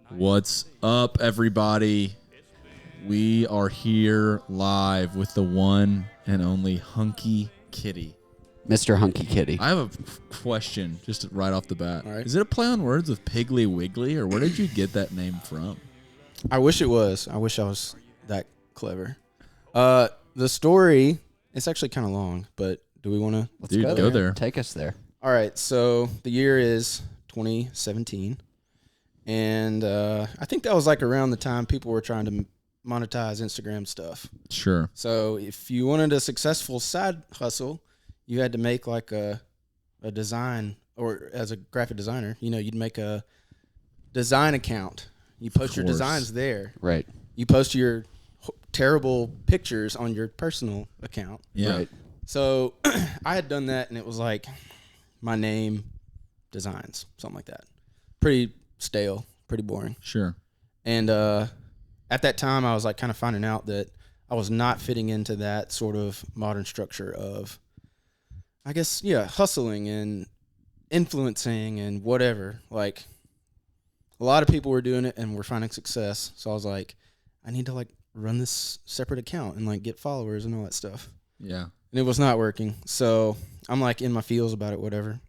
What's up, everybody? We are here live with the one and only Hunkykitty. Mr. Hunkykitty. I have a question just right off the bat. All right. Is it a play on words with Piggly Wiggly, or where did you get that name from? I wish it was. I wish I was that clever. The story, it's actually kind of long, but do we want to? Let's Dude, go there. Take us there. All right. So the year is 2017. And I think that was like around the time people were trying to monetize Instagram stuff. Sure. So if you wanted a successful side hustle, you had to make like a design, or as a graphic designer, you'd make a design account. You post your designs there. Right. You post your terrible pictures on your personal account. Yeah. Right. So I had done that, and it was like my name, designs, something like that. Pretty stale, pretty boring. Sure. And at that time, I was like kind of finding out that I was not fitting into that sort of modern structure of, I guess, hustling and influencing and whatever. Like, a lot of people were doing it and were finding success. So I was like, I need to like run this separate account and like get followers and all that stuff. Yeah. And it was not working. So I'm like in my feels about it, whatever.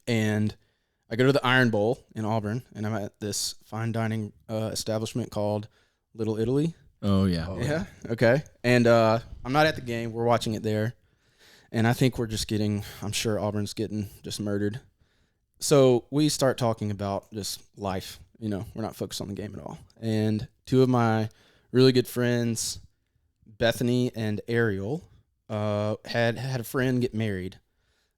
And I go to the Iron Bowl in Auburn, and I'm at this fine dining establishment called Little Italy. Oh, yeah. Yeah. Okay. And I'm not at the game. We're watching it there. And I think I'm sure Auburn's getting just murdered. So we start talking about just life. We're not focused on the game at all. And two of my really good friends, Bethany and Ariel, had a friend get married.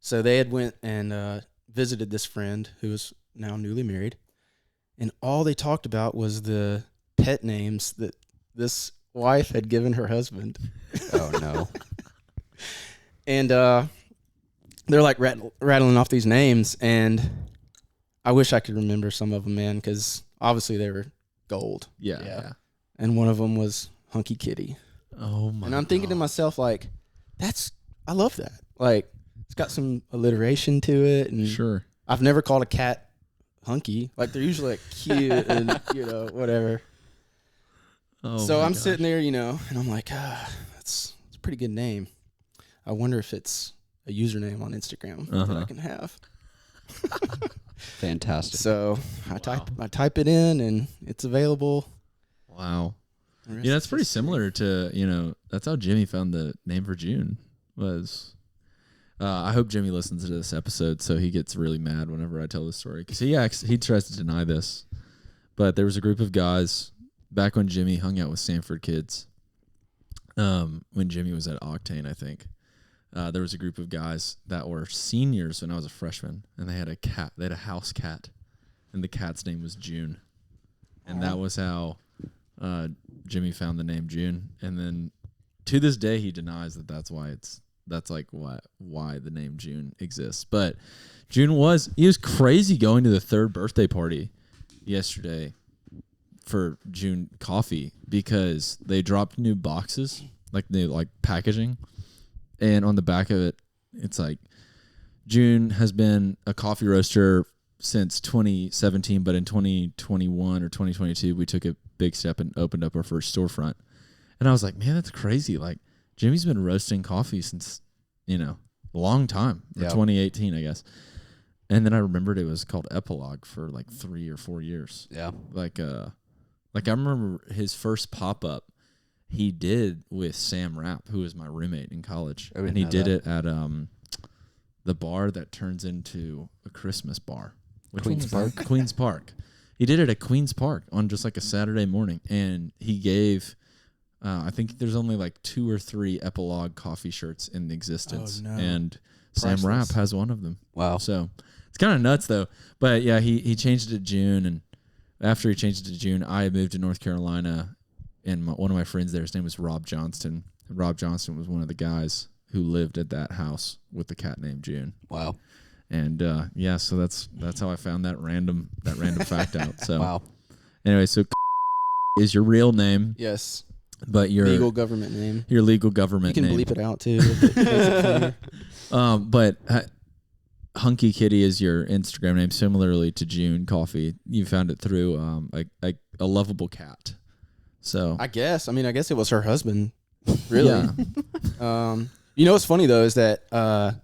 So they had went and visited this friend who was now newly married. And all they talked about was the pet names that this wife had given her husband. Oh, no. And they're like rattling off these names, and I wish I could remember some of them, man, because obviously they were gold. Yeah. And one of them was Hunkykitty. Oh, my And I'm thinking to myself, like, I love that. Like, it's got some alliteration to it. And Sure. I've never called a cat Hunky. Like, they're usually like cute and, whatever. Oh, So my I'm gosh. sitting there, and I'm like, it's a pretty good name. I wonder if it's a username on Instagram that I can have. Fantastic. So I type it in, and it's available. Wow. The rest Yeah, is that's pretty history. similar to, that's how Jimmy found the name for June was. I hope Jimmy listens to this episode so he gets really mad whenever I tell this story. Because he tries to deny this. But there was a group of guys back when Jimmy hung out with Sanford kids. When Jimmy was at Octane, I think. There was a group of guys that were seniors when I was a freshman. And they had a cat. They had a house cat. And the cat's name was June. And that was how Jimmy found the name June. And then to this day, he denies that that's why the name June exists. But he was crazy going to the third birthday party yesterday for June coffee because they dropped new boxes, like packaging. And on the back of it, it's like June has been a coffee roaster since 2017, but in 2021 or 2022, we took a big step and opened up our first storefront. And I was like, man, that's crazy. Like, Jimmy's been roasting coffee since, a long time. Yeah. 2018, I guess. And then I remembered it was called Epilogue for like 3 or 4 years. Yeah. Like I remember his first pop-up he did with Sam Rapp, who was my roommate in college. And he did it at the bar that turns into a Christmas bar. Queen's Park? Queen's Park. He did it at Queen's Park on just like a Saturday morning. And he gave... I think there's only like 2 or 3 Epilogue coffee shirts in existence. Oh, no. And Priceless. Sam Rapp has one of them. Wow. So it's kind of nuts though. But yeah, he changed it to June. And after he changed it to June, I moved to North Carolina. And one of my friends there, his name was Rob Johnston. And Rob Johnston was one of the guys who lived at that house with the cat named June. Wow. And so that's how I found that random fact out. So Wow. Anyway, so is your real name. Yes. But your legal government name. Your legal government You can name. bleep it out too. If it makes it funnier. But Hunkykitty is your Instagram name, similarly to June Coffee. You found it through a lovable cat. So I guess it was her husband. Really? Yeah. You know what's funny though is that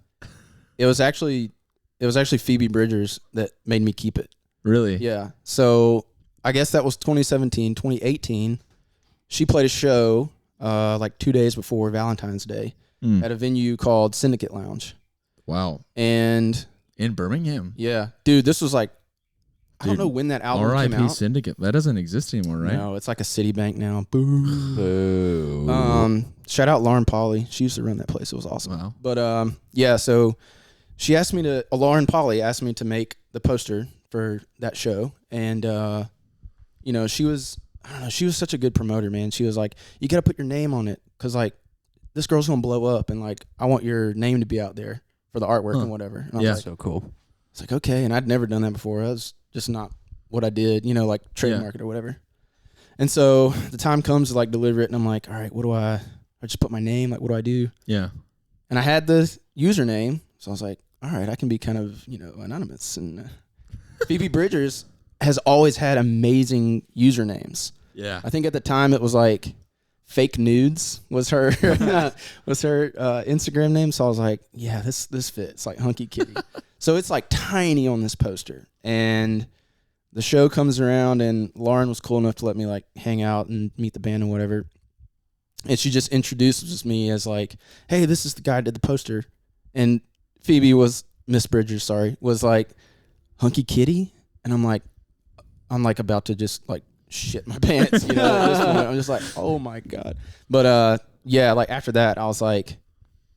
it was actually Phoebe Bridgers that made me keep it. Really? Yeah. So I guess that was 2017, 2018. She played a show like 2 days before Valentine's Day at a venue called Syndicate Lounge. Wow. And in Birmingham. Yeah. Dude, this was like, I don't know when that album came out. R.I.P. Syndicate. That doesn't exist anymore, right? No, it's like a Citibank now. Boo. Boo. Shout out Lauren Polly. She used to run that place. It was awesome. Wow. But yeah, so she asked me to, Lauren Polly asked me to make the poster for that show. And, you know, she was such a good promoter, man. She was like, you got to put your name on it because, like, this girl's going to blow up. And, like, I want your name to be out there for the artwork and whatever. And I was like, So cool. It's like, okay. And I'd never done that before. I was just not what I did, you know, like trademark it or whatever. And so the time comes to like deliver it. And I'm like, all right, I just put my name. Like, what do I do? Yeah. And I had the username. So I was like, all right, I can be kind of, you know, anonymous. And Phoebe Bridgers has always had amazing usernames. Yeah. I think at the time it was like Fake Nudes was her Instagram name. So I was like, yeah, this fits, like Hunkykitty. So it's like tiny on this poster. And the show comes around and Lauren was cool enough to let me like hang out and meet the band and whatever. And she just introduces me as like, hey, this is the guy who did the poster. And Miss Bridgers, was like, Hunkykitty? And I'm like about to just like shit my pants, you know, at this point. I'm just like, oh my God. But yeah, like after that, I was like,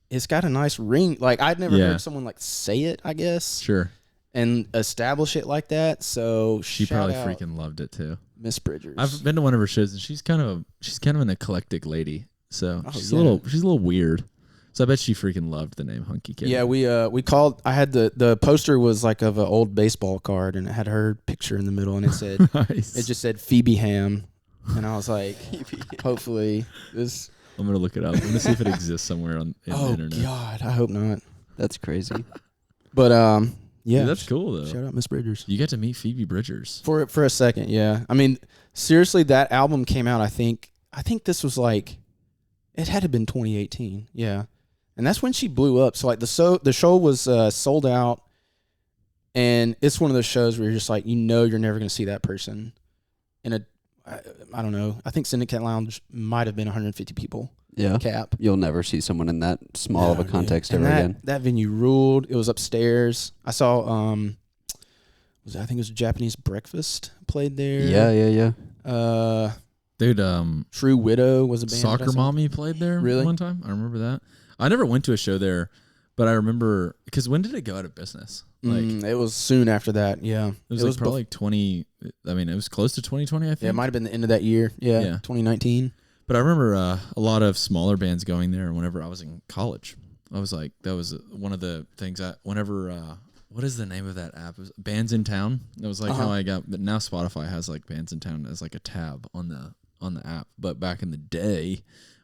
it's got a nice ring. Like I'd never heard someone like say it, I guess. Sure. And establish it like that. So she probably freaking loved it too. Miss Bridgers. I've been to one of her shows and she's kind of an eclectic lady. So she's a little weird. So I bet she freaking loved the name Hunkykitty. Yeah, we called. I had the poster was like of an old baseball card and it had her picture in the middle and it said nice. It just said Phoebe Ham, and I was like, hopefully this. I'm gonna look it up. I'm gonna see if it exists somewhere on the internet. Oh God, I hope not. That's crazy. But yeah, dude, that's cool though. Shout out Miss Bridgers. You got to meet Phoebe Bridgers for a second. Yeah, I mean, seriously, that album came out. I think this was like, it had to have been 2018. Yeah. And that's when she blew up. So like the show was sold out, and it's one of those shows where you're just like, you know, you're never going to see that person in a, I don't know. I think Syndicate Lounge might have been 150 people. Yeah. Cap. You'll never see someone in that small of a context ever again. That venue ruled. It was upstairs. I saw I think it was Japanese Breakfast played there. Yeah. Dude, True Widow was a band. Soccer Mommy played there one time. I remember that. I never went to a show there, but I remember because when did it go out of business? Like it was soon after that. Yeah, it was probably like 20. I mean, it was close to 2020. I think. Yeah, it might have been the end of that year. Yeah. 2019. But I remember a lot of smaller bands going there. Whenever I was in college, I was like, that was one of the things. What is the name of that app? It was Bands in Town. It was like how I got. But now Spotify has like Bands in Town as like a tab on the app. But back in the day,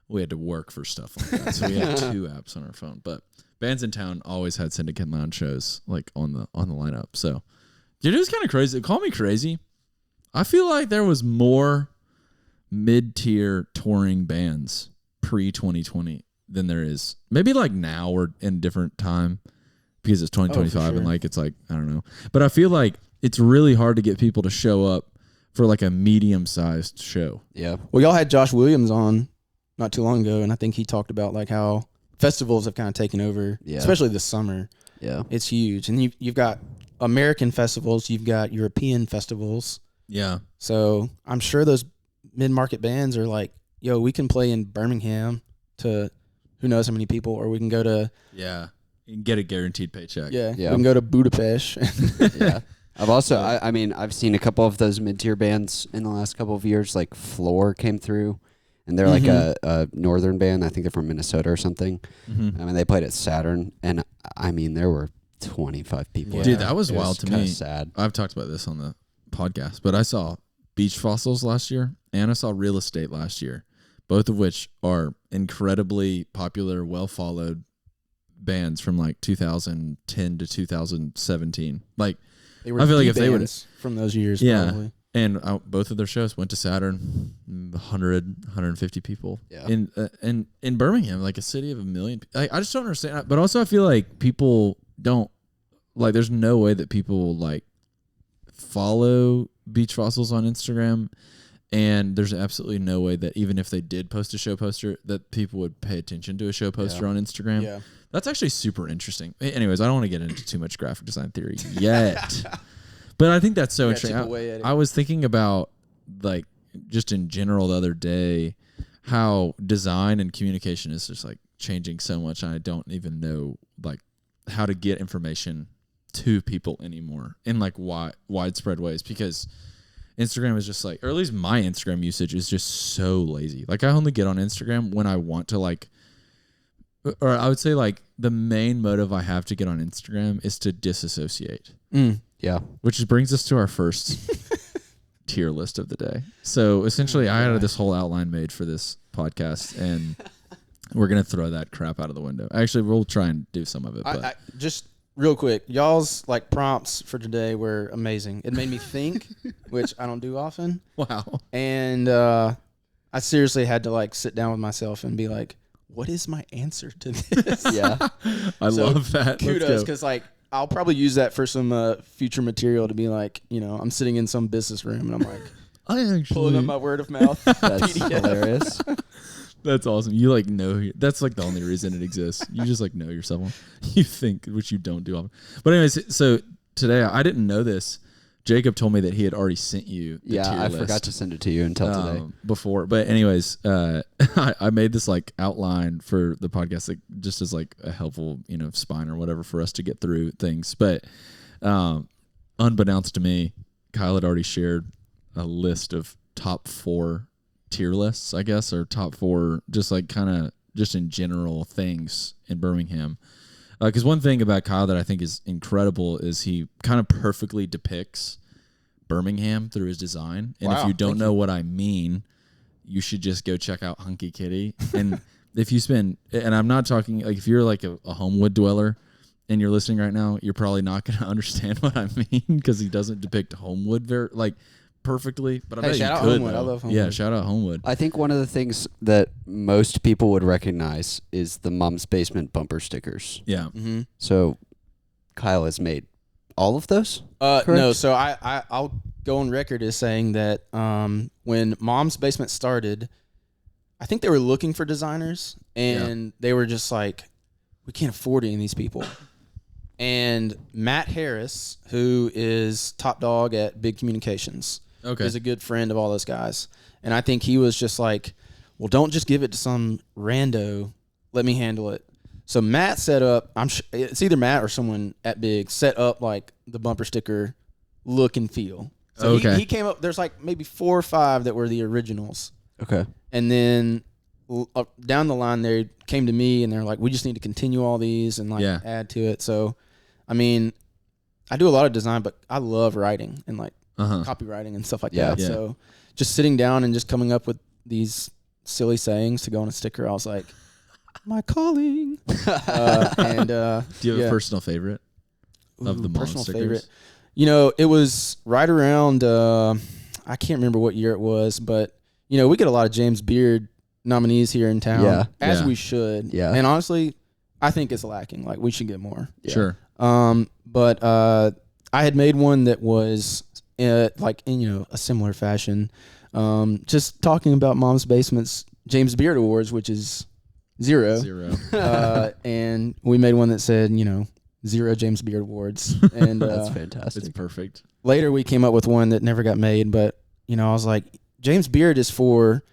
we had to work for stuff like that. So we had two apps on our phone. But Bands in Town always had Syndicate Lounge shows like on the lineup. So dude, it was kind of crazy. Call me crazy. I feel like there was more mid-tier touring bands pre-2020 than there is maybe like now or in a different time because it's 2025 and like it's like I don't know. But I feel like it's really hard to get people to show up for like a medium-sized show. Yeah. Well, y'all had Josh Williams on not too long ago, and I think he talked about like how festivals have kind of taken over, especially this summer. Yeah, it's huge, and you've got American festivals, you've got European festivals. Yeah, so I'm sure those mid-market bands are like, yo, we can play in Birmingham to who knows how many people, or we can go to you can get a guaranteed paycheck. Yeah, we can go to Budapest. Yeah. I've also, I mean, I've seen a couple of those mid-tier bands in the last couple of years. Like Floor came through, and they're like a northern band. I think they're from Minnesota or something. I mean, they played at Saturn, and I mean, there were 25 people. Yeah. Dude, that was wild to me. Sad. I've talked about this on the podcast, but I saw Beach Fossils last year, and I saw Real Estate last year, both of which are incredibly popular, well-followed bands from like 2010 to 2017. Like, They were I feel like the if they would, bands from those years, yeah, probably. and both of their shows went to Saturn, 150 people in Birmingham, like a city of 1 million. I just don't understand. But also, I feel like people don't like. There's no way that people like follow Beach Fossils on Instagram. And there's absolutely no way that even if they did post a show poster, that people would pay attention to a show poster on Instagram. Yeah. That's actually super interesting. Anyways, I don't want to get into too much graphic design theory yet. But I think that's so interesting. I was thinking about, like, just in general the other day, how design and communication is just, like, changing so much. And I don't even know, like, how to get information to people anymore in, like, widespread ways. Because Instagram is just like, or at least my Instagram usage is just so lazy. Like, I only get on Instagram when I want to, like, or I would say, like, the main motive I have to get on Instagram is to disassociate. Yeah. Which brings us to our first tier list of the day. So essentially, I had this whole outline made for this podcast, and we're going to throw that crap out of the window. Actually, we'll try and do some of it. But I just real quick, y'all's like prompts for today were amazing. It made me think, which I don't do often. Wow. And I seriously had to like sit down with myself and be like, what is my answer to this? Yeah. I love that. Kudos, because like I'll probably use that for some future material to be like, you know, I'm sitting in some business room and I'm like, I actually pulling up my word of mouth. That's hilarious. That's awesome. You like know that's like the only reason it exists. You just like know yourself. You think, which you don't do often. But anyways, so today I didn't know this. Jacob told me that he had already sent you the tier I list, forgot to send it to you until today. Before. But anyways, I made this like outline for the podcast, like just as like a helpful, you know, spine or whatever for us to get through things. But unbeknownst to me, Kyle had already shared a list of top 4 tier lists, I guess, or top 4, just like kind of just in general things in Birmingham. Because one thing about Kyle that I think is incredible is he kind of perfectly depicts Birmingham through his design. And if you don't know what I mean, you should just go check out Hunkykitty. And if you spend, and I'm not talking, like if you're like a Homewood dweller and you're listening right now, you're probably not going to understand what I mean because he doesn't depict Homewood very, like, perfectly, but I bet shout you out could. Homewood. I love Homewood. Yeah, shout out Homewood. I think one of the things that most people would recognize is the Mom's Basement bumper stickers. Yeah. Mm-hmm. So Kyle has made all of those? No, so I'll go on record as saying that when Mom's Basement started, I think they were looking for designers, and they were just like, we can't afford any of these people. And Matt Harris, who is top dog at Big Communications, is a good friend of all those guys. And I think he was just like, well, don't just give it to some rando. Let me handle it. So Matt set up, it's either Matt or someone at Big, set up like the bumper sticker look and feel. So he came up, there's like maybe 4 or 5 that were the originals. Okay. And then down the line, they came to me and they're like, we just need to continue all these and like add to it. So, I mean, I do a lot of design, but I love writing and like copywriting and stuff like that. Yeah. So just sitting down and just coming up with these silly sayings to go on a sticker, I was like, my calling. Do you have a personal favorite of the mom stickers? Favorite. You know, it was right around, I can't remember what year it was, but, you know, we get a lot of James Beard nominees here in town, as we should. Yeah. And honestly, I think it's lacking. Like, we should get more. Yeah. Sure. But I had made one that was like in, you know, a similar fashion. Just talking about Mom's Basement's James Beard Awards, which is 0. And we made one that said, you know, 0 James Beard Awards. And that's fantastic. It's perfect. Later we came up with one that never got made, but, you know, I was like, James Beard is for,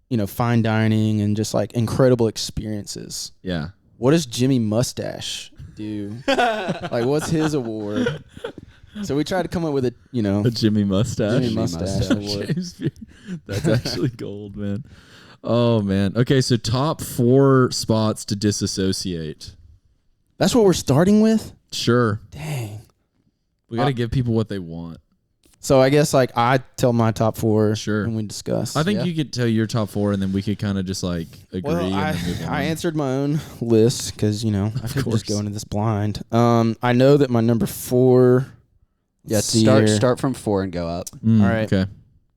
you know, fine dining and just like incredible experiences. Yeah. What does Jimmy Mustache do? Like, what's his award? So we tried to come up with a Jimmy Mustache. Jimmy Mustache award. That's actually gold, man. Oh man. Okay, so top 4 spots to disassociate. That's what we're starting with? Sure. Dang. We got to give people what they want. So I guess like I tell my top 4 Sure. and we discuss. I think you could tell your top 4, and then we could kind of just like agree. Well, and then move on. I answered my own list because I could course. just go into this blind. I know that my number 4. Yeah, let's see here. start from 4 and go up. All right. Okay.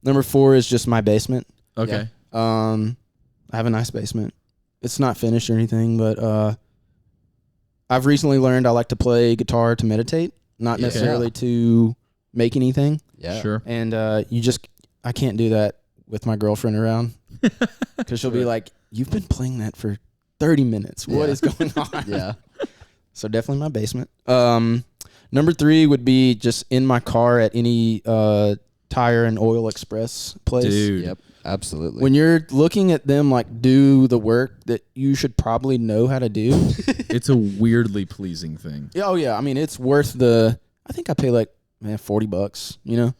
Number 4 is just my basement. Okay. I have a nice basement. It's not finished or anything, but I've recently learned I like to play guitar to meditate, not necessarily to make anything. Yeah. Sure. And I can't do that with my girlfriend around because she'll be like, "You've been playing that for 30 minutes. What is going on?" Yeah. So definitely my basement. Number 3 would be just in my car at any tire and oil express place. Dude. Yep. Absolutely. When you're looking at them like do the work that you should probably know how to do. It's a weirdly pleasing thing. Oh yeah, I mean it's worth I think I pay like $40,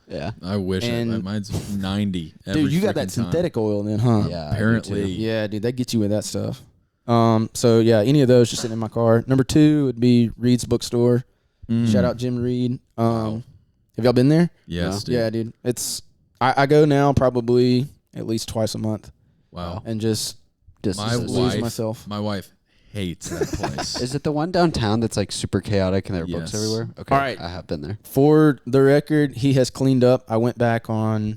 Yeah. I wish mine's 90. Every Dude, you got freaking that time. synthetic oil then, huh? Yeah. Apparently. Yeah, dude, that gets you with that stuff. So yeah, any of those just sitting in my car. Number 2 would be Reed's Bookstore. Shout out Jim Reed. Have y'all been there? Yes, dude. Yeah, dude. I go now probably at least twice a month Wow. and just Lose myself. My wife hates that place. Is it the one downtown that's like super chaotic and there are books Yes. everywhere? Okay. All right. I have been there. For the record, he has cleaned up. I went back I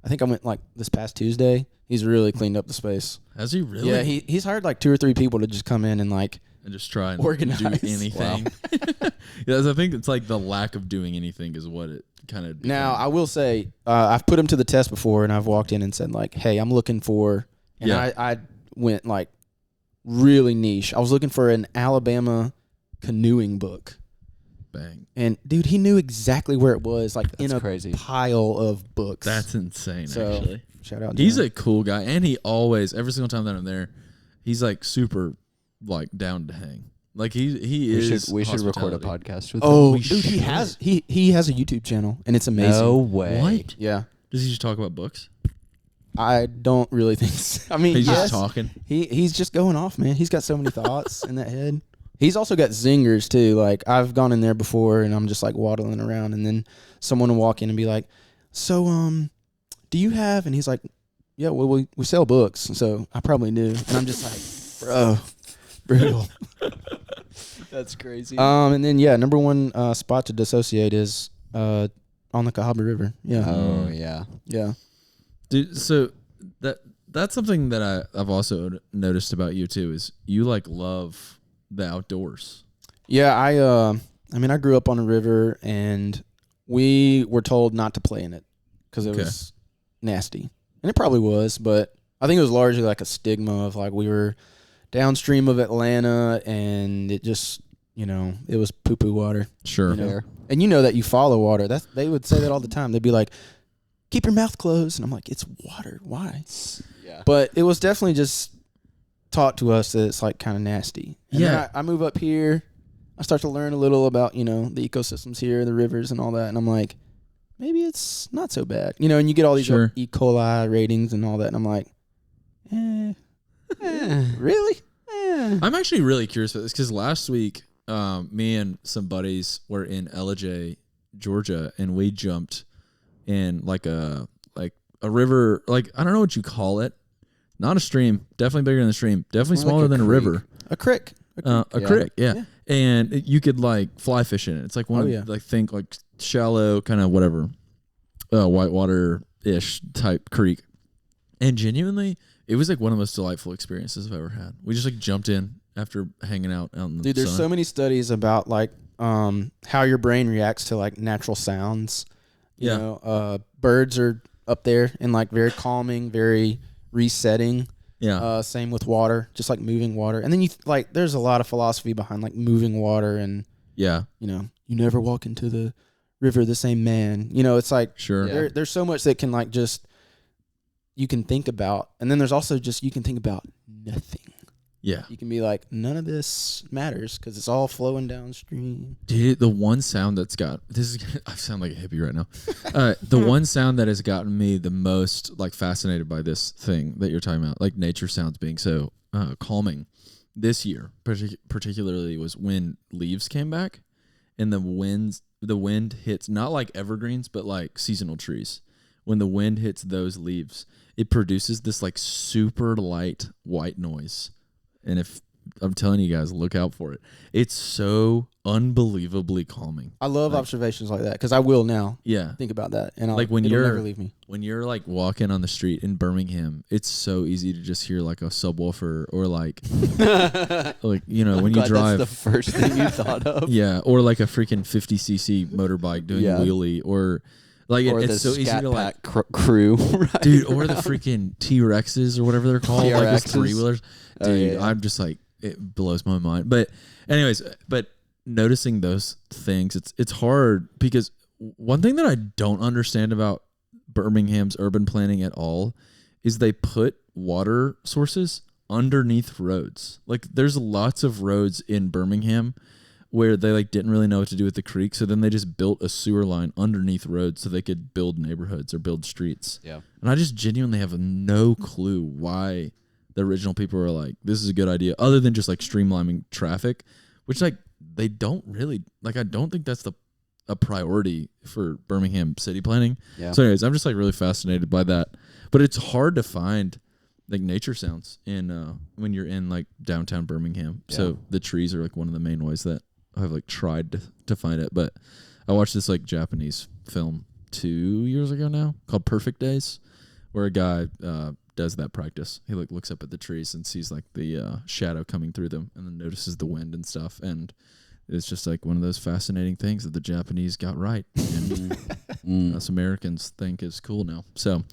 think I went like this past Tuesday. He's really cleaned up the space. Has he really? Yeah, he's hired like 2 or 3 people to just come in and like and just try and organize. do anything. Yes, I think it's like the lack of doing anything is what it kind of. Now, I will say, I've put him to the test before, and I've walked in and said, like, hey, I'm looking for, and I went, like, really niche. I was looking for an Alabama canoeing book. Bang. And, dude, he knew exactly where it was, like, That's in a crazy. pile of books. That's insane, So, actually. Shout out to He's him. a cool guy, and he always, every single time that I'm there, he's, like, super, like, down to hang. Like, he is. We should record a hospitality. podcast with Oh, him. dude, he has a YouTube channel, and it's amazing. No way. What? Yeah. Does he just talk about books? I don't really think so. I mean, He's yes, just talking. He's just going off, man. He's got so many thoughts in that head. He's also got zingers too. Like I've gone in there before and I'm just like waddling around and then someone will walk in and be like, "So do you have?" And he's like, "Yeah, well we sell books, so I probably do." And I'm just like, "Bro, brutal." That's crazy. And then number 1 spot to dissociate is on the Cahaba River. Yeah. Oh yeah. Yeah. Dude, so that's something that I've also noticed about you too is you like love the outdoors. Yeah, I mean I grew up on a river and we were told not to play in it because it was nasty. And it probably was, but I think it was largely like a stigma of like we were downstream of Atlanta and it just, it was poo-poo water. Sure. You know? And you know that you follow water. They would say that all the time. They'd be like, "Keep your mouth closed." And I'm like, "It's water. Why?" Yeah. But it was definitely just taught to us that it's like kind of nasty. And then I move up here. I start to learn a little about, the ecosystems here, the rivers and all that. And I'm like, maybe it's not so bad. And you get all these E. coli ratings and all that. And I'm like, really? I'm actually really curious about this because last week, me and some buddies were in Ellijay, Georgia, and we jumped in like a river, like I don't know what you call it, not a stream, definitely bigger than a stream, definitely smaller than a river, A creek. a creek, yeah. And you could like fly fish in it. It's like one of like think like shallow kind of whatever, whitewater ish type creek, and genuinely, it was like one of the most delightful experiences I've ever had. We just like jumped in after hanging out in the Dude, there's sun. so many studies about like how your brain reacts to like natural sounds. You know, birds are up there and like very calming, very resetting. Yeah. Same with water, just like moving water. And then there's a lot of philosophy behind like moving water and you never walk into the river the same man. It's like there's so much that can like just you can think about. And then there's also just you can think about nothing. Yeah. You can be like, none of this matters because it's all flowing downstream. Dude, the one sound that's got I sound like a hippie right now. The one sound that has gotten me the most like fascinated by this thing that you're talking about, like nature sounds being so calming this year, particularly was when leaves came back and the winds the wind hits, not like evergreens, but like seasonal trees. When the wind hits those leaves, it produces this like super light white noise. And if I'm telling you guys, look out for it. It's so unbelievably calming. I love observations like that because I will now. Yeah, think about that, and like when it'll you're never leave me. When you're like walking on the street in Birmingham, it's so easy to just hear like a subwoofer or like like when you drive. That's the first thing you thought of. Yeah, or like a freaking 50cc motorbike doing a wheelie, or like it's so easy to like crew, dude, or the freaking T-Rexes or whatever they're called, like those 3-wheelers. Dude, I'm just like, it blows my mind. But anyways, noticing those things, it's hard because one thing that I don't understand about Birmingham's urban planning at all is they put water sources underneath roads. Like there's lots of roads in Birmingham where they like didn't really know what to do with the creek, so then they just built a sewer line underneath roads so they could build neighborhoods or build streets. Yeah. And I just genuinely have no clue why the original people were like, this is a good idea, other than just like streamlining traffic, which like they don't really like. I don't think that's a priority for Birmingham city planning. Yeah. So anyways, I'm just like really fascinated by that. But it's hard to find like nature sounds in when you're in like downtown Birmingham. Yeah. So the trees are like one of the main ways that I've like tried to find it. But I watched this like Japanese film 2 years ago now called Perfect Days, where a guy does that practice. He like looks up at the trees and sees like the shadow coming through them, and then notices the wind and stuff. And it's just like one of those fascinating things that the Japanese got right, and us Americans think is cool now. So,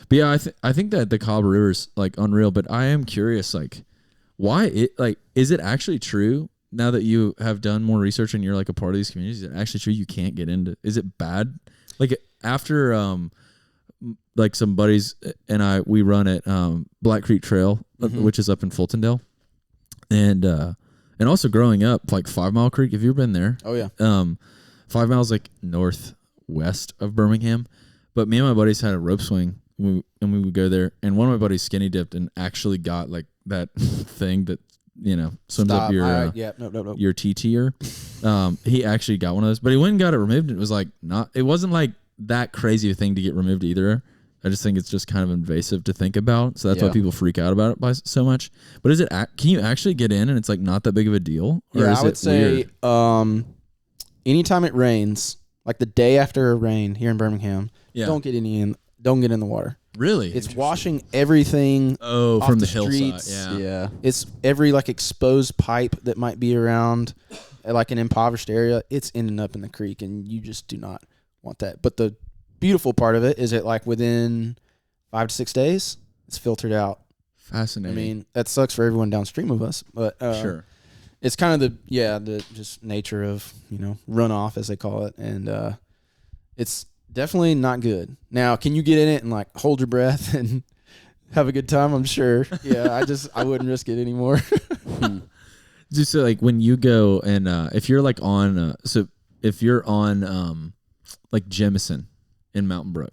but yeah, I think that the Cahaba River is like unreal. But I am curious, like, why is it actually true? Now that you have done more research and you're like a part of these communities, is it actually true you can't get into? Is it bad? Like after like some buddies and we run at Black Creek Trail, which is up in Fultondale, and also growing up like 5 Mile Creek. Have you ever been there? Oh yeah. 5 miles like northwest of Birmingham. But me and my buddies had a rope swing, and we would go there. And one of my buddies skinny dipped and actually got like that thing that swims up your your TT'er. He actually got one of those, but he went and got it removed. And it was like it wasn't like that crazy a thing to get removed either. I just think it's just kind of invasive to think about. So that's why people freak out about it by so much. But is it? Can you actually get in and it's like not that big of a deal? Or yeah, is I would say anytime it rains, like the day after a rain here in Birmingham, don't get in the water. Really? It's washing everything off from the hillside. streets. Yeah. It's every like exposed pipe that might be around like an impoverished area. It's ending up in the creek, and you just do not want that. But the beautiful part of it is that like within 5 to 6 days, it's filtered out. Fascinating. I mean, that sucks for everyone downstream of us, but sure. It's kind of the just nature of runoff, as they call it, and it's definitely not good. Now, can you get in it and like hold your breath and have a good time? I'm sure. Yeah, I wouldn't risk it anymore. Just so like when you go and if you're like on if you're on like Jemison in Mountain Brook,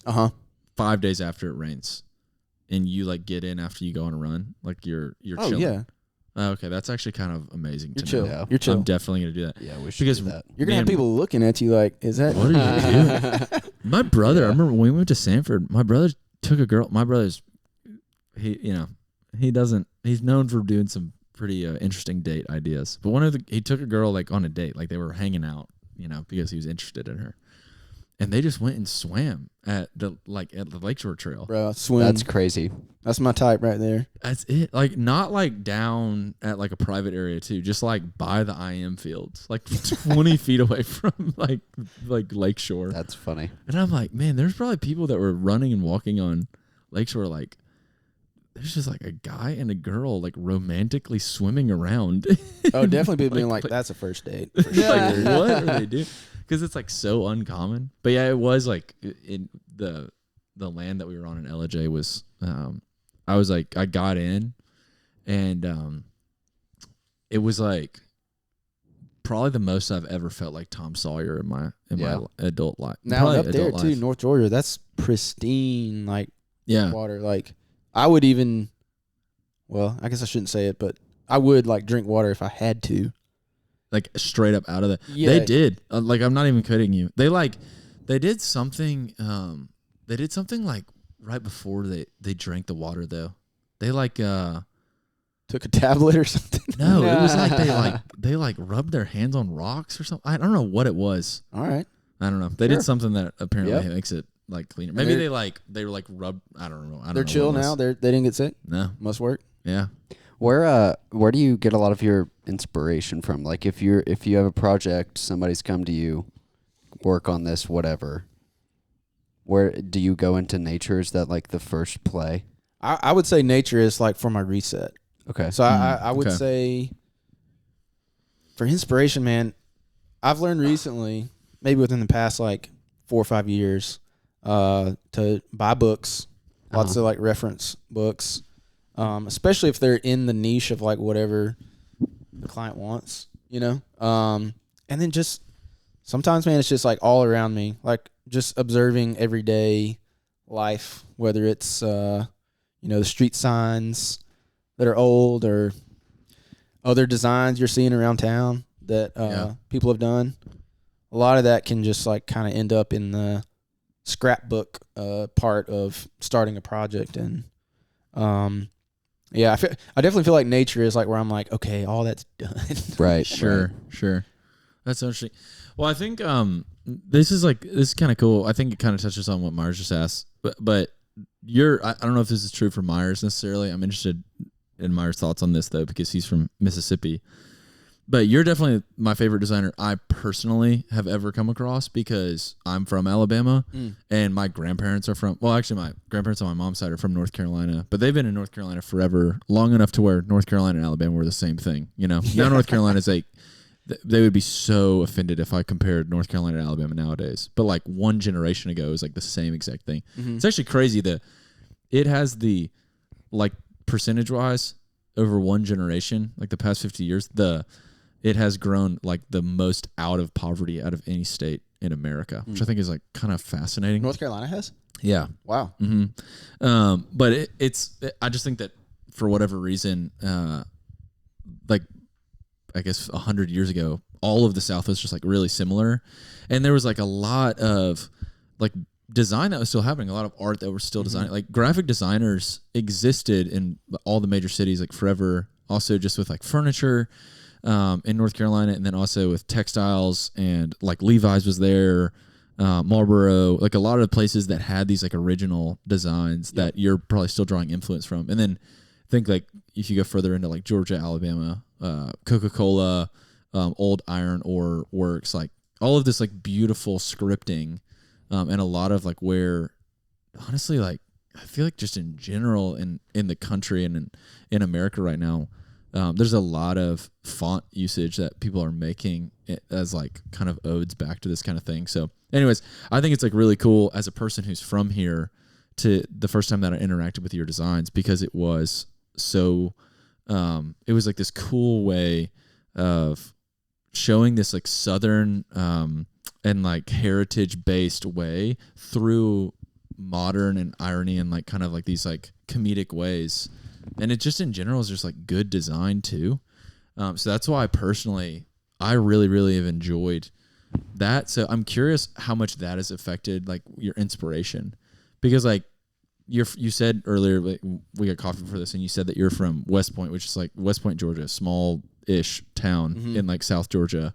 5 days after it rains, and you like get in after you go on a run, like you're chilling. Yeah. Okay, that's actually kind of amazing. You're chill. Yeah. You're chill. I'm definitely gonna do that. Yeah, we should do that. You're gonna have people looking at you like, "Is that what are you doing?" My brother, I remember when we went to Sanford. My brother took a girl. My brother's he's known for doing some pretty interesting date ideas. But he took a girl like on a date, like they were hanging out, because he was interested in her. And they just went and swam at the Lakeshore Trail. Bro, swim. That's crazy. That's my type right there. That's it. Like not like down at like a private area too, just like by the IM fields, like 20 feet away from like Lakeshore. That's funny. And I'm like, man, there's probably people that were running and walking on Lakeshore. Like there's just like a guy and a girl like romantically swimming around. Oh, definitely people being like, that's a first date. For sure. Like, what are they doing? Because it's like so uncommon. But yeah, it was like in the land that we were on in LJ was I was like, I got in and it was like probably the most I've ever felt like Tom Sawyer in my adult life. Now probably up there too, North Georgia, that's pristine water. Like I would even, well, I guess I shouldn't say it, but I would like drink water if I had to. like straight up out of the. Yeah. They did. Like I'm not even kidding you. They did something. They did something like right before they drank the water though. They like took a tablet or something. No, it was like they rubbed their hands on rocks or something. I don't know what it was. All right. I don't know. They did something that apparently makes it like cleaner. Maybe they were like rub. I don't know. They're chill now. They didn't get sick. No, must work. Yeah. Where do you get a lot of your inspiration from? Like if you have a project, somebody's come to you, work on this, whatever. Where do you go into nature? Is that like the first play? I would say nature is like for my reset. Okay. So I would say for inspiration, man, I've learned recently, maybe within the past like 4 or 5 years, to buy books, lots of like reference books, especially if they're in the niche of like whatever the client wants, you know? And then just sometimes, man, it's just like all around me, like just observing everyday life, whether it's, the street signs that are old or other designs you're seeing around town that people have done. A lot of that can just like kind of end up in the scrapbook part of starting a project. And I definitely feel like nature is like where I'm like, okay, all that's done. Right. Sure. That's so interesting. Well, I think this is kind of cool. I think it kind of touches on what Myers just asked, but I don't know if this is true for Myers necessarily. I'm interested in Myers' thoughts on this though, because he's from Mississippi. But you're definitely my favorite designer I personally have ever come across, because I'm from Alabama and my grandparents are from, well, actually my grandparents on my mom's side are from North Carolina, but they've been in North Carolina forever, long enough to where North Carolina and Alabama were the same thing, you know? Now North Carolina's like, they would be so offended if I compared North Carolina to Alabama nowadays. But like one generation ago, it was like the same exact thing. Mm-hmm. It's actually crazy that it has the, like percentage wise over one generation, like the past 50 years, it has grown like the most out of poverty out of any state in America, which I think is like kind of fascinating. North Carolina has? Yeah. Wow. Mm-hmm. But I just think that for whatever reason, like I guess 100 years ago, all of the South was just like really similar. And there was like a lot of like design that was still happening, a lot of art that were still designing. Like graphic designers existed in all the major cities like forever. Also just with like furniture in North Carolina, and then also with textiles, and like Levi's was there, Marlboro, like a lot of places that had these like original designs that you're probably still drawing influence from. And then I think like if you go further into like Georgia, Alabama, Coca-Cola, old iron ore works, like all of this like beautiful scripting, and a lot of like where honestly, like I feel like just in general in the country and in America right now, there's a lot of font usage that people are making as like kind of odes back to this kind of thing. So anyways, I think it's like really cool as a person who's from here to the first time that I interacted with your designs, because it was so, it was like this cool way of showing this like Southern, and like heritage based way through modern and irony and like kind of like these like comedic ways. And it just in general is just like good design too. So that's why I really, really have enjoyed that. So I'm curious how much that has affected like your inspiration, because like you said earlier, like, we got coffee for this, and you said that you're from West Point, which is like West Point, Georgia, small-ish town in like South Georgia.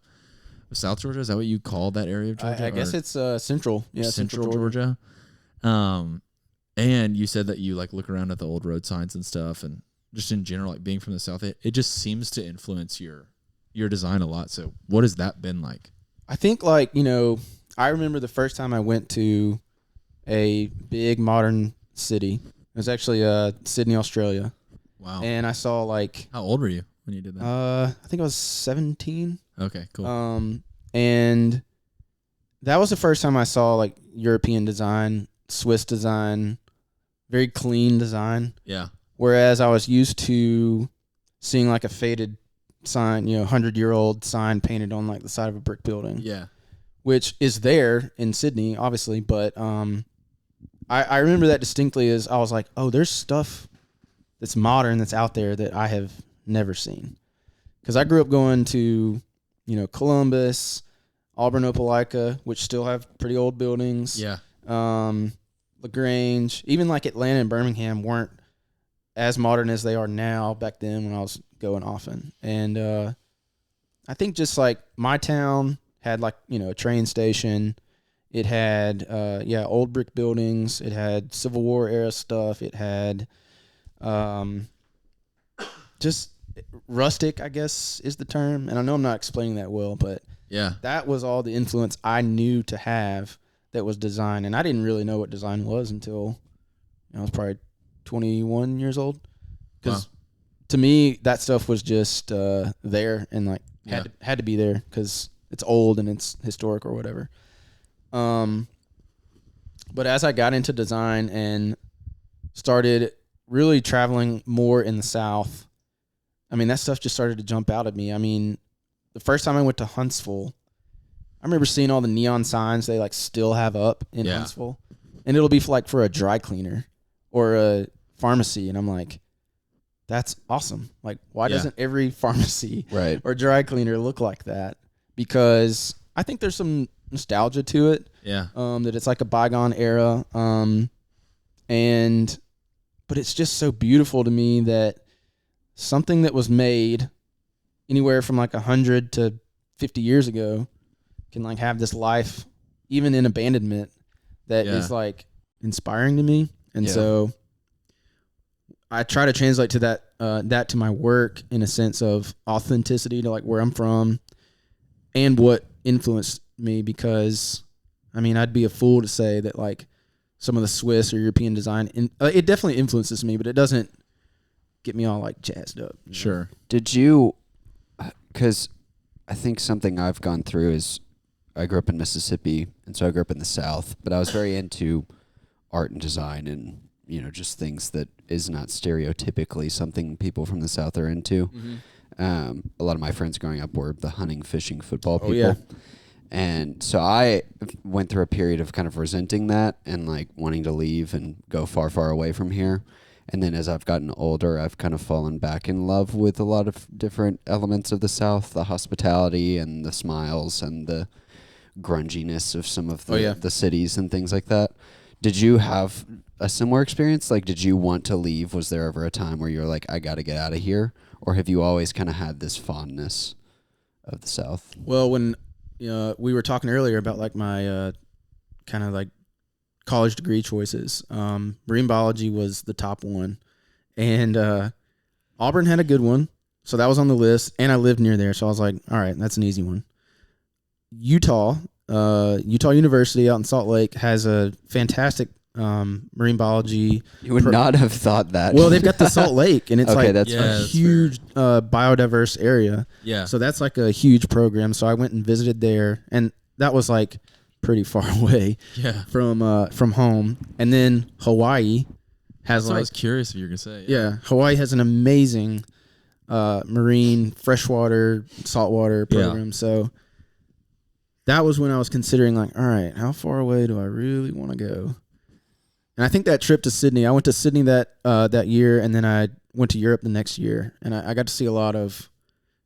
South Georgia, is that what you call that area of Georgia? I guess it's central. Yeah, Central Georgia. And you said that you like look around at the old road signs and stuff, and just in general, like being from the South, it just seems to influence your design a lot. So what has that been like? I think like, I remember the first time I went to a big modern city. It was actually Sydney, Australia. Wow. And I saw like... How old were you when you did that? I think I was 17. Okay, cool. And that was the first time I saw like European design, Swiss design, very clean design. Yeah. Whereas I was used to seeing like a faded sign, 100-year-old sign painted on like the side of a brick building. Yeah. Which is there in Sydney, obviously, but I remember that distinctly as I was like, oh, there's stuff that's modern that's out there that I have never seen. Because I grew up going to Columbus, Auburn, Opelika, which still have pretty old buildings. Yeah. LaGrange, even like Atlanta and Birmingham weren't as modern as they are now back then when I was going often. And I think just like my town had like, a train station. It had, old brick buildings. It had Civil War era stuff. It had just rustic, I guess is the term. And I know I'm not explaining that well, but yeah, that was all the influence I knew to have that was design. And I didn't really know what design was until I was probably 21 years old. Because to me, that stuff was just there and like had to be there because it's old and it's historic or whatever. But as I got into design and started really traveling more in the South, I mean, that stuff just started to jump out at me. I mean, the first time I went to Huntsville, I remember seeing all the neon signs they like still have up in Huntsville, and it'll be for a dry cleaner or a pharmacy, and I'm like, that's awesome. Like, why doesn't every pharmacy or dry cleaner look like that? Because I think there's some nostalgia to it. Yeah. That it's like a bygone era. But it's just so beautiful to me that something that was made anywhere from like 100 to 50 years ago can like have this life, even in abandonment, that is like inspiring to me. And so I try to translate to that to my work in a sense of authenticity to like where I'm from and what influenced me, because I mean, I'd be a fool to say that like some of the Swiss or European design, it definitely influences me, but it doesn't get me all like jazzed up. Sure. Did you, because I think something I've gone through is I grew up in Mississippi, and so I grew up in the South, but I was very into art and design and, just things that is not stereotypically something people from the South are into. Mm-hmm. A lot of my friends growing up were the hunting, fishing, football people. Yeah. And so I went through a period of kind of resenting that and like wanting to leave and go far, far away from here. And then as I've gotten older, I've kind of fallen back in love with a lot of different elements of the South, the hospitality and the smiles and the grunginess of some of the cities and things like that. Did you have a similar experience? Like, did you want to leave? Was there ever a time where you were like, I got to get out of here? Or have you always kind of had this fondness of the South? Well, when we were talking earlier about like my kind of like college degree choices, marine biology was the top one, and Auburn had a good one, so that was on the list, and I lived near there, so I was like, all right, that's an easy one. Utah University out in Salt Lake has a fantastic marine biology. You would not have thought that. Well, they've got the Salt Lake, and it's that's a huge biodiverse area. Yeah. So that's like a huge program. So I went and visited there, and that was like pretty far away from home. And then Hawaii has I was curious if you were going to say. Yeah, Hawaii has an amazing marine, freshwater, saltwater program. So that was when I was considering like, all right, how far away do I really want to go? And I think that trip to Sydney, I went to Sydney that year, and then I went to Europe the next year, and I got to see a lot of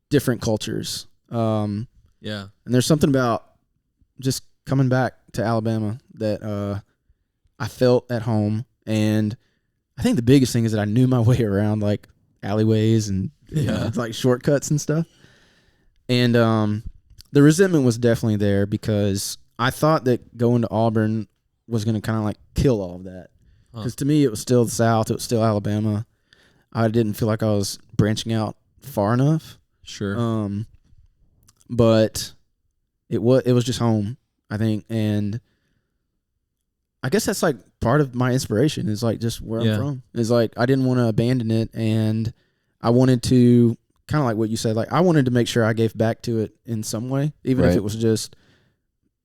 different cultures. And there's something about just coming back to Alabama that I felt at home, and I think the biggest thing is that I knew my way around like alleyways and like shortcuts and stuff. And the resentment was definitely there because I thought that going to Auburn was going to kind of like kill all of that. Because to me, it was still the South. It was still Alabama. I didn't feel like I was branching out far enough. Sure. But it was just home, I think. And I guess that's like part of my inspiration is like just where I'm from. Is like I didn't want to abandon it. And I wanted to kind of like what you said, like I wanted to make sure I gave back to it in some way, even if it was just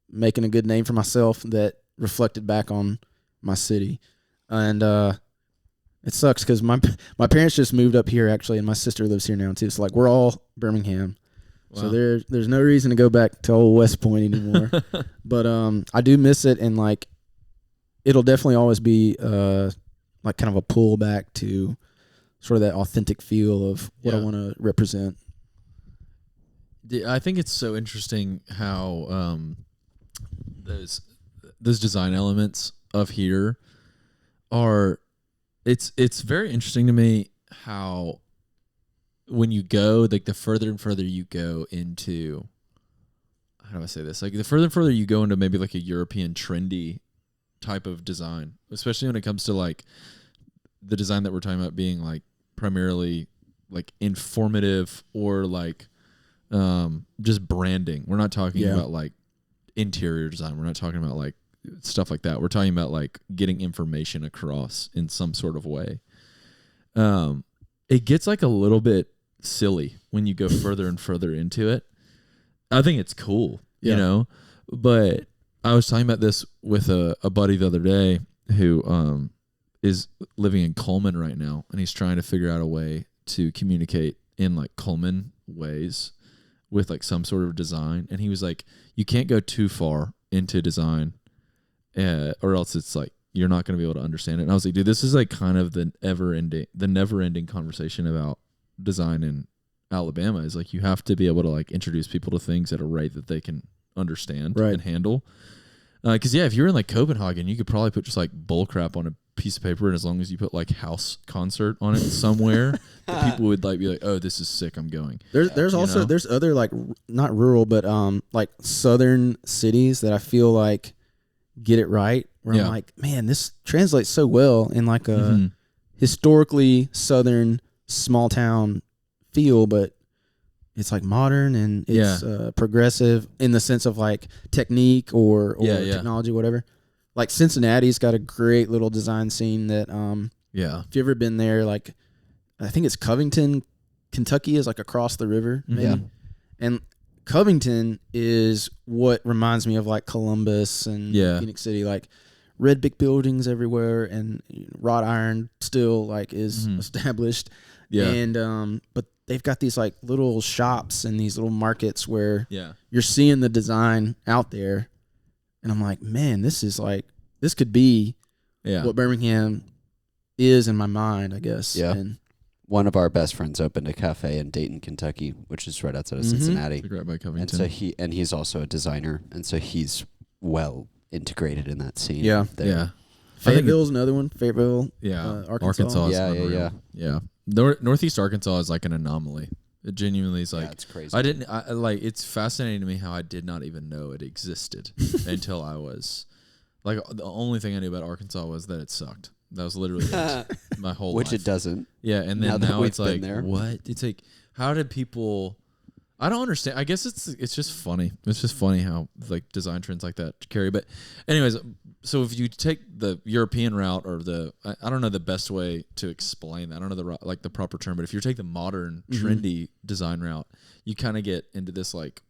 making a good name for myself that reflected back on my city. And it sucks because my parents just moved up here actually, and my sister lives here now too. So like we're all Birmingham. Wow. So there's no reason to go back to old West Point anymore. But I do miss it, and like it'll definitely always be like kind of a pull back to sort of that authentic feel of what I want to represent. I think it's so interesting how those design elements of here are. It's very interesting to me how when you go, like the further and further you go into, how do I say this? Like the further and further you go into maybe like a European trendy type of design, especially when it comes to like the design that we're talking about being like primarily like informative or like just branding. We're not talking about like interior design. We're not talking about like stuff like that. We're talking about like getting information across in some sort of way. It gets like a little bit silly when you go further and further into it. I think it's cool, you know, but I was talking about this with a buddy the other day who is living in Coleman right now, and he's trying to figure out a way to communicate in like Coleman ways with like some sort of design. And he was like, you can't go too far into design or else it's like you're not going to be able to understand it. And I was like, dude, this is like kind of the never-ending conversation about design in Alabama. Is like you have to be able to like introduce people to things at a rate that they can understand and handle. Because if you're in like Copenhagen, you could probably put just like bull crap on a piece of paper, and as long as you put like house concert on it somewhere, the people would like be like, oh, this is sick, I'm going. There's also there's other like not rural but like southern cities that I feel like get it right, where I'm like, man, this translates so well in like a historically southern small town feel, but it's like modern and it's progressive in the sense of like technique or technology, whatever. Like Cincinnati's got a great little design scene that if you've ever been there, like I think it's Covington, Kentucky is like across the river, maybe. And Covington is what reminds me of like Columbus and Phoenix City, like red brick buildings everywhere, and wrought iron still like is established. And but they've got these like little shops and these little markets where you're seeing the design out there, and I'm like, man, this could be what Birmingham is in my mind, I guess. Yeah. And one of our best friends opened a cafe in Dayton, Kentucky, which is right outside of Cincinnati. Right by Covington. And so he's also a designer, and so he's well integrated in that scene. Yeah. Fayetteville's another one. Fayetteville, Arkansas. Yeah. Northeast Arkansas is like an anomaly. It genuinely is like, it's crazy. It's fascinating to me how I did not even know it existed until I was like, the only thing I knew about Arkansas was that it sucked. That was literally it, my whole Which life. it doesn't. Yeah, and then now it's like, there. what? It's like, how did people? I don't understand. I guess it's just funny. It's just funny how like design trends like that carry. But anyways, so if you take the European route or I don't know the best way to explain that. I don't know the proper term. But if you take the modern trendy design route, you kind of get into this like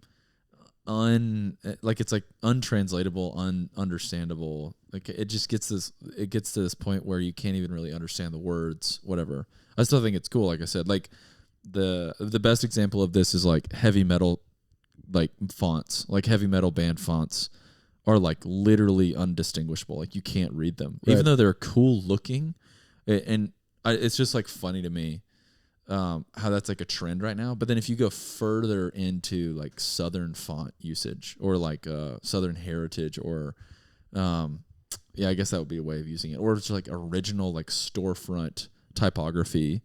it's like untranslatable, ununderstandable. Like it gets to this point where you can't even really understand the words, whatever. I still think it's cool. Like I said, like the best example of this is like heavy metal, like fonts, like heavy metal band fonts are like literally undistinguishable. Like you can't read them, even though they're cool looking. It's just like funny to me how that's like a trend right now. But then if you go further into like Southern font usage or like Southern heritage or I guess that would be a way of using it, or it's like original like storefront typography.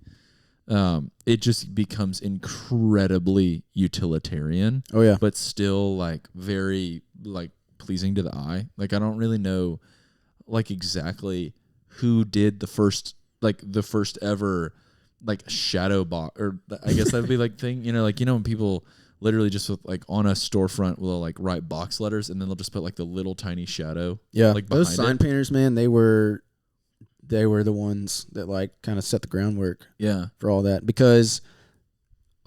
It just becomes incredibly utilitarian. Oh yeah, but still like very like pleasing to the eye. Like I don't really know like exactly who did the first ever like shadow box, or I guess that'd be like thing, like when people literally just with like on a storefront will like write box letters and then they'll just put like the little tiny shadow. Yeah, like those sign painters, man, they were the ones that like kind of set the groundwork. For all that, because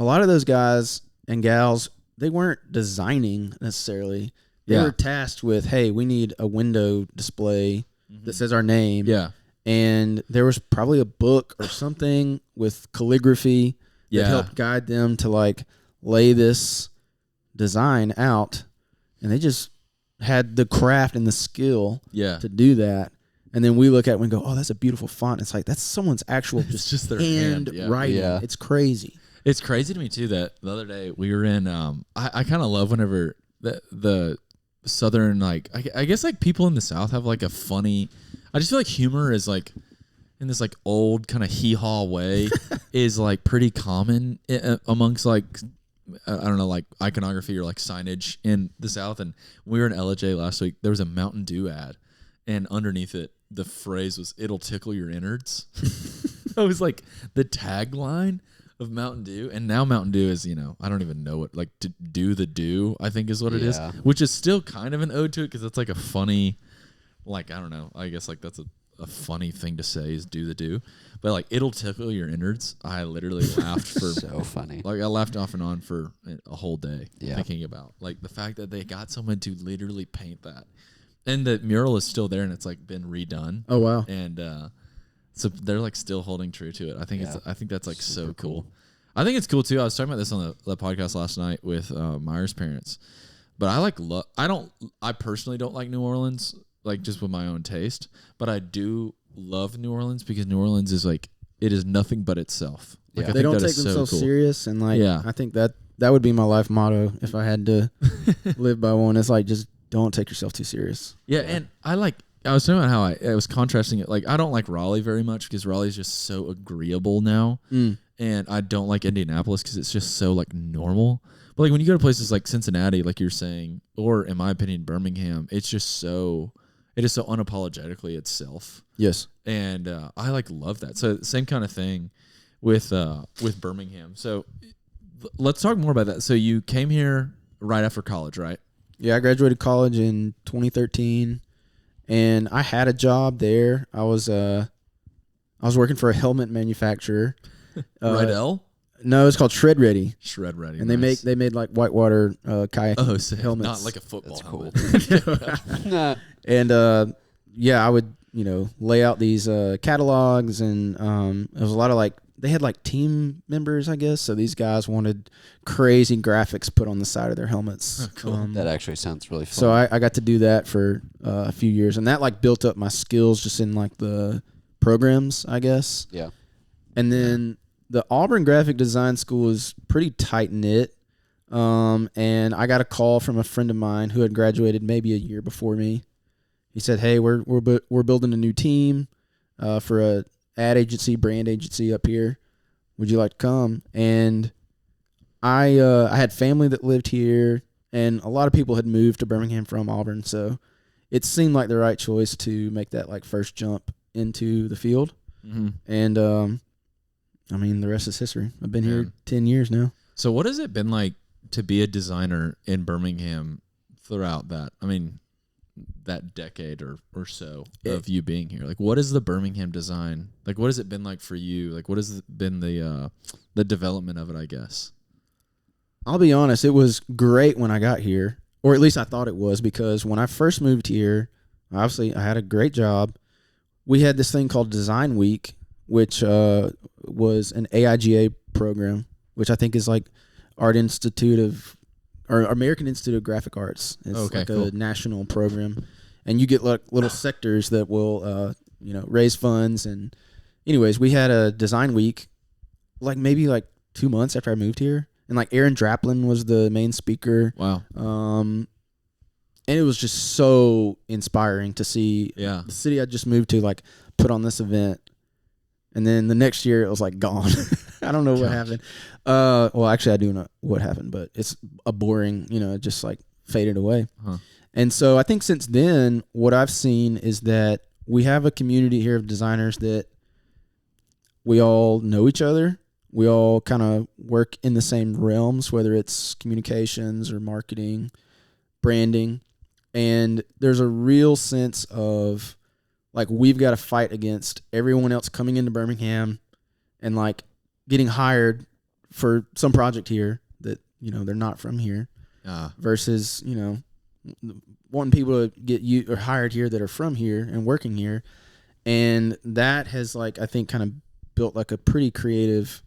a lot of those guys and gals, they weren't designing necessarily. They were tasked with, hey, we need a window display that says our name. And there was probably a book or something with calligraphy that helped guide them to like lay this design out. And they just had the craft and the skill to do that. And then we look at it and go, oh, that's a beautiful font. It's like, that's someone's actual just their hand writing. Yeah. It's crazy. It's crazy to me too that the other day we were in. I kind of love whenever the southern, like I guess like people in the South have like a funny. I just feel like humor is like in this like old kind of hee haw way is like pretty common amongst like I don't know, like iconography or like signage in the South. And we were in LJ last week. There was a Mountain Dew ad, and underneath it the phrase was "It'll tickle your innards." It was like the tagline of Mountain Dew, and now Mountain Dew is, I don't even know what, like, to do the do, I think is what it is, which is still kind of an ode to it because it's like a funny, like, I don't know, I guess like that's a funny thing to say is do the do, but like "It'll tickle your innards," I literally laughed for so funny. Like I laughed off and on for a whole day thinking about like the fact that they got someone to literally paint that, and the mural is still there and it's like been redone. Oh wow! And so they're like still holding true to it. I think I think that's like super so cool. I think it's cool too. I was talking about this on the podcast last night with Myers' parents, but I personally don't like New Orleans, like just with my own taste, but I do love New Orleans because New Orleans is like, it is nothing but itself. Like, they don't take themselves serious, and like I think that would be my life motto if I had to live by one. It's like, just don't take yourself too serious. Yeah, and I was talking about how I was contrasting it. Like, I don't like Raleigh very much because Raleigh's just so agreeable now. And I don't like Indianapolis because it's just so, like, normal. But, like, when you go to places like Cincinnati, like you're saying, or, in my opinion, Birmingham, it is so unapologetically itself. Yes. And I, like, love that. So, same kind of thing with Birmingham. So, let's talk more about that. So, you came here right after college, right? Yeah, I graduated college in 2013. And I had a job there. I was working for a helmet manufacturer. Rydell? No, it's called Shred Ready. Shred Ready. And they made like whitewater kayak helmets. Not like a football helmet. Cool. And I would lay out these catalogs, and it was a lot of like, they had like team members, I guess. So these guys wanted crazy graphics put on the side of their helmets. Oh, cool. That actually sounds really fun. So I got to do that for a few years, and that like built up my skills just in like the programs, I guess. Yeah. And then the Auburn Graphic Design School is pretty tight knit. And I got a call from a friend of mine who had graduated maybe a year before me. He said, "Hey, we're building a new team for a ad agency, brand agency up here. Would you like to come?" And I had family that lived here, and a lot of people had moved to Birmingham from Auburn, so it seemed like the right choice to make that like first jump into the field. Mm-hmm. And I mean, the rest is history. I've been here 10 years now. So what has it been like to be a designer in Birmingham throughout that? I mean, that decade or so of you being here. Like, what is the Birmingham design? Like, what has it been like for you? Like, what has been the development of it, I guess? I'll be honest, it was great when I got here, or at least I thought it was, because when I first moved here, obviously I had a great job. We had this thing called Design Week, which was an AIGA program, which I think is like American Institute of Graphic Arts. It's like a national program, and you get like little sectors that will raise funds. And anyways, we had a Design Week like maybe like 2 months after I moved here, and like Aaron Draplin was the main speaker. Wow. And it was just so inspiring to see the city I just moved to like put on this event. And then the next year it was like gone. I don't know what happened. Well, actually I do know what happened, but it's a boring, it just like faded away. Huh. And so I think since then, what I've seen is that we have a community here of designers that we all know each other. We all kind of work in the same realms, whether it's communications or marketing, branding. And there's a real sense of like, we've got to fight against everyone else coming into Birmingham and like getting hired for some project here that, they're not from here versus, wanting people to get you or hired here that are from here and working here. And that has like, I think kind of built like a pretty creative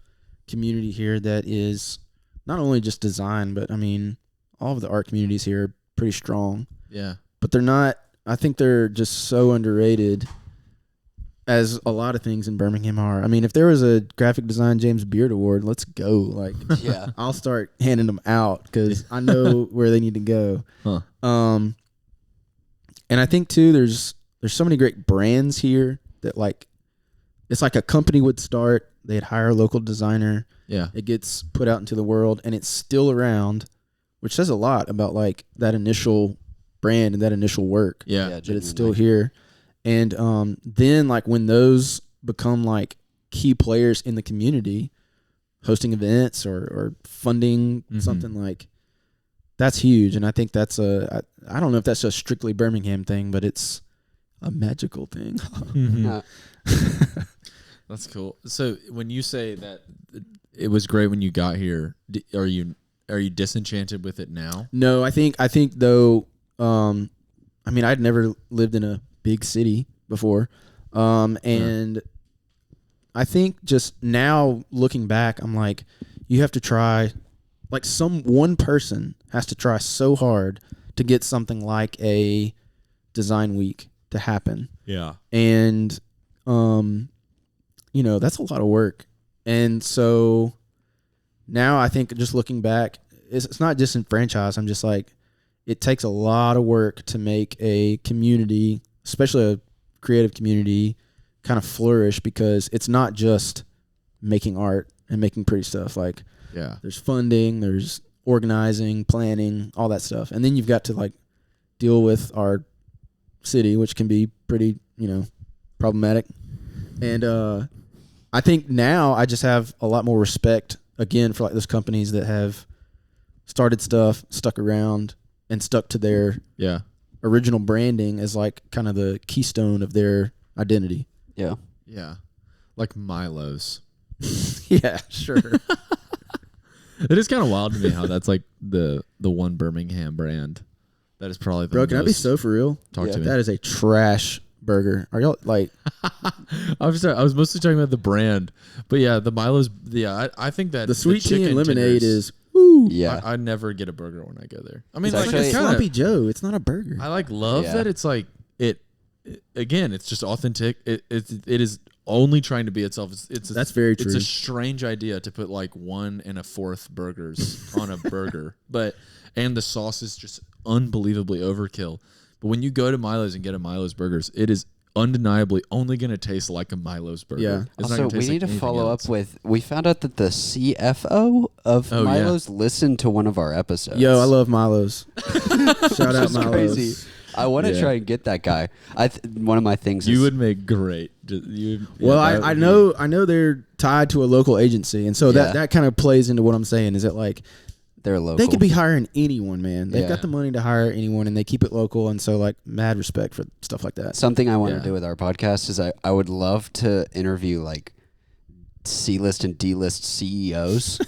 community here that is not only just design, but I mean, all of the art communities here are pretty strong. Yeah. But they're not, I think they're just so underrated as a lot of things in Birmingham are. I mean, if there was a graphic design James Beard Award, let's go. Like, Yeah. I'll start handing them out because I know where they need to go. Huh. And I think too, there's so many great brands here that like, it's like a company would start. They'd hire a local designer. Yeah. It gets put out into the world, and it's still around, which says a lot about like that initial brand and that initial work. Yeah. That it's still here. And then like when those become like key players in the community, hosting events or funding something, like that's huge. And I think that's I don't know if that's a strictly Birmingham thing, but it's a magical thing. That's cool. So when you say that it was great when you got here, are you disenchanted with it now? No, I think though, I mean, I'd never lived in a big city before. And I think just now looking back, I'm like, you have to try, like one person has to try so hard to get something like a design week to happen. Yeah. And, you know, that's a lot of work. And so now I think just looking back, it's not disenfranchised. I'm just like, it takes a lot of work to make a community, especially a creative community, kind of flourish, because it's not just making art and making pretty stuff. Like, there's funding, there's organizing, planning, all that stuff. And then you've got to like deal with our city, which can be pretty, you know, problematic. And I think now I just have a lot more respect again for like those companies that have started stuff, stuck around, and stuck to their original branding as like kind of the keystone of their identity. Yeah. Yeah. Like Milo's. Yeah, sure. It is kind of wild to me how that's like the one Birmingham brand. That is probably the Bro, can I be so for real? Talk to me. That is a trash burger. Are y'all like... I was mostly talking about the brand, but yeah, the Milo's. Yeah, I think that the sweet tea and lemonade is. Woo. Yeah, I never get a burger when I go there. I mean, it's like it's Sloppy Joe. It's not a burger. I love that it's like it. Again, it's just authentic. It is only trying to be itself. That's very true. It's a strange idea to put like 1 1/4 burgers on a burger, and the sauce is just unbelievably overkill. But when you go to Milo's and get a Milo's burgers, it is undeniably only going to taste like a Milo's burger. Yeah. It's also, we need to follow up with. We found out that the CFO of Milo's listened to one of our episodes. Yo, I love Milo's. Shout out Milo's. Crazy. I want to try and get that guy. One of my things. You would make great. I know they're tied to a local agency, and so that kind of plays into what I'm saying. Is that like they're local? They could be hiring anyone, man. They've got the money to hire anyone, and they keep it local. And so, like, mad respect for stuff like that. Something I want to do with our podcast is I would love to interview like C-list and D-list CEOs.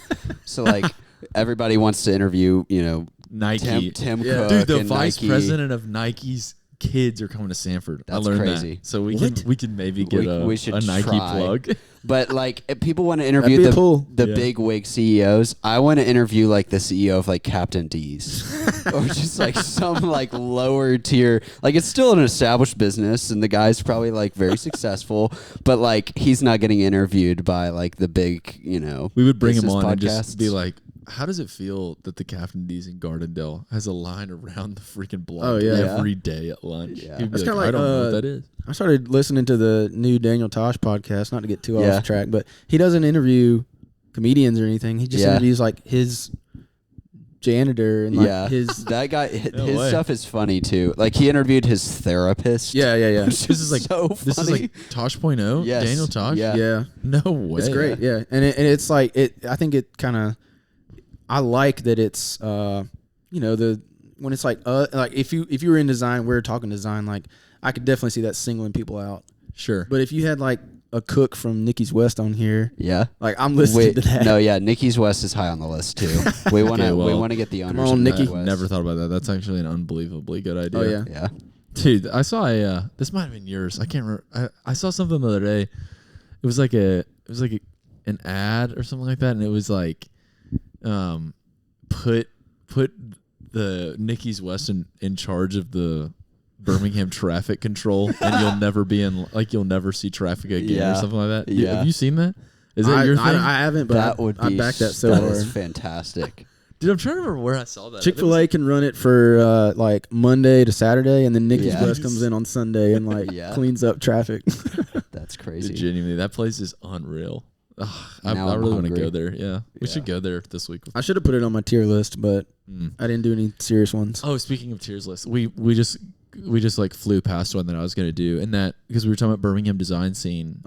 So like everybody wants to interview, you know. Nike. Tim Cook. Dude, the and vice Nike. president of Nike's kids are coming to Sanford. That's I learned crazy. that. So we can maybe get we should a Nike try. plug. But like if people want to interview the big wig CEOs, I want to interview like the CEO of like Captain D's. Or just like some like lower tier. Like it's still an established business and the guy's probably like very successful, but like he's not getting interviewed by like the big, you know. We would bring him on podcasts. and just be like, how does it feel that the Captain D's in Gardendale has a line around the freaking block every day at lunch? Yeah. He'd be That's like, kinda I don't know what like, that is. I started listening to the new Daniel Tosh podcast, not to get too off track, but he doesn't interview comedians or anything. He just interviews like his janitor and like his that guy. His stuff is funny too. Like he interviewed his therapist. Yeah. This is like so this is funny. like Tosh.0. Yes. Daniel Tosh. Yeah. No way. It's great. Yeah, and it's like it. I think it kind of. I like that it's you know when it's like if you were in design, we're talking design. Like I could definitely see that singling people out. Sure. But if you had like a cook from Nikki's West on here, like I'm listening to that. No, Nikki's West is high on the list too. We want to get the owners. Come on, Nikki. I've never thought about that. That's actually an unbelievably good idea. Oh yeah. Dude, I saw this might have been yours. I can't remember. I saw something the other day. It was like an ad or something like that, and it was like put the Nikki's West in charge of the Birmingham traffic control, and you'll never be in you'll never see traffic again or something like that. Yeah. Have you seen that? Is that your thing? I haven't, but I backed that so that hard. is fantastic. Dude, I'm trying to remember where I saw that. Chick-fil-A can run it for like Monday to Saturday, and then Nikki's Yeah. Bus comes in on Sunday and like cleans up traffic. That's crazy. Genuinely, that place is unreal. Ugh, I Now I'm really want to hungry. go there. Yeah, we should go there this week. I should have put it on my tier list, but I didn't do any serious ones. Oh, speaking of tiers list, we just like flew past one that I was gonna do, and that because we were talking about Birmingham design scene.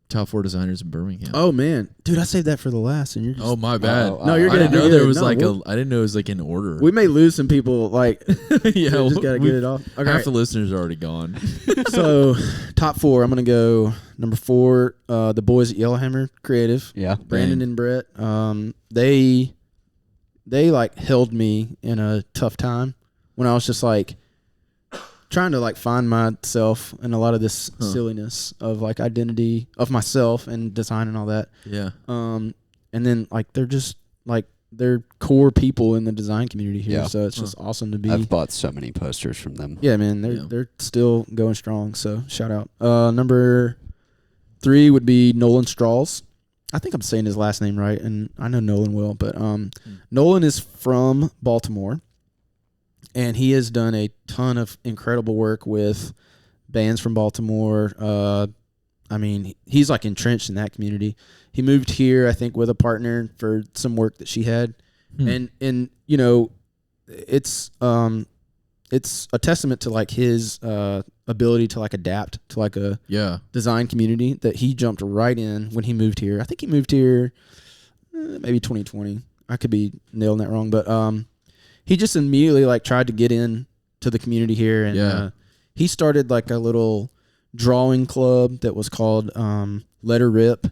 Top 4 designers in Birmingham. Oh man, dude, I saved that for the last, and you're just. Oh my bad. No, you're I gonna didn't know do there it. was No, like we'll- I didn't know it was like in order. We may lose some people. Like, yeah, so just gotta get it off. Okay, half the listeners are already gone. so top 4. I'm gonna go number 4. The boys at Yellowhammer Creative. Yeah. Brandon and Brett. They like held me in a tough time when I was just like trying to like find myself in a lot of this silliness of like identity of myself and design and all that. Yeah. And then like they're just like they're core people in the design community here. Yeah. So it's just awesome to be. I've bought so many posters from them. Yeah, man, they're still going strong. So shout out. Number 3 would be Nolan Strauss. I think I'm saying his last name right, and I know Nolan well, but Nolan is from Baltimore, and he has done a ton of incredible work with bands from Baltimore. I mean, he's like entrenched in that community. He moved here, I think, with a partner for some work that she had, and you know, it's a testament to like his ability to like adapt to like a design community that he jumped right in when he moved here. I think he moved here maybe 2020. I could be nailing that wrong, but he just immediately like tried to get in to the community here, and he started like a little drawing club that was called Letter Rip,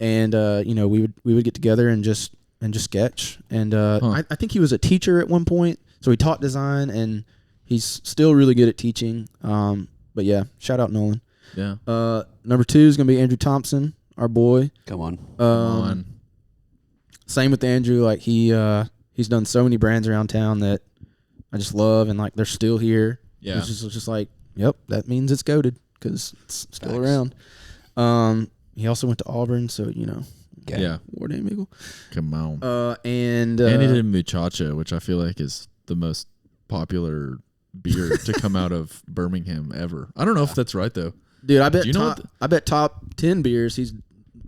and you know, we would get together and just sketch, and I think he was a teacher at one point, so he taught design, and he's still really good at teaching. But yeah, shout out Nolan. Yeah. Number 2 is gonna be Andrew Thompson, our boy. Come on. Come on. Same with Andrew. Like he's done so many brands around town that I just love, and like they're still here. Yeah. It's just like, yep, that means it's goated because it's still around. He also went to Auburn, so you know. Okay. Yeah. War Damn Eagle. Come on. And he did Muchacha, which I feel like is the most popular beer to come out of Birmingham ever. I don't know if that's right though. Dude, I bet Do you know I bet top 10 beers he's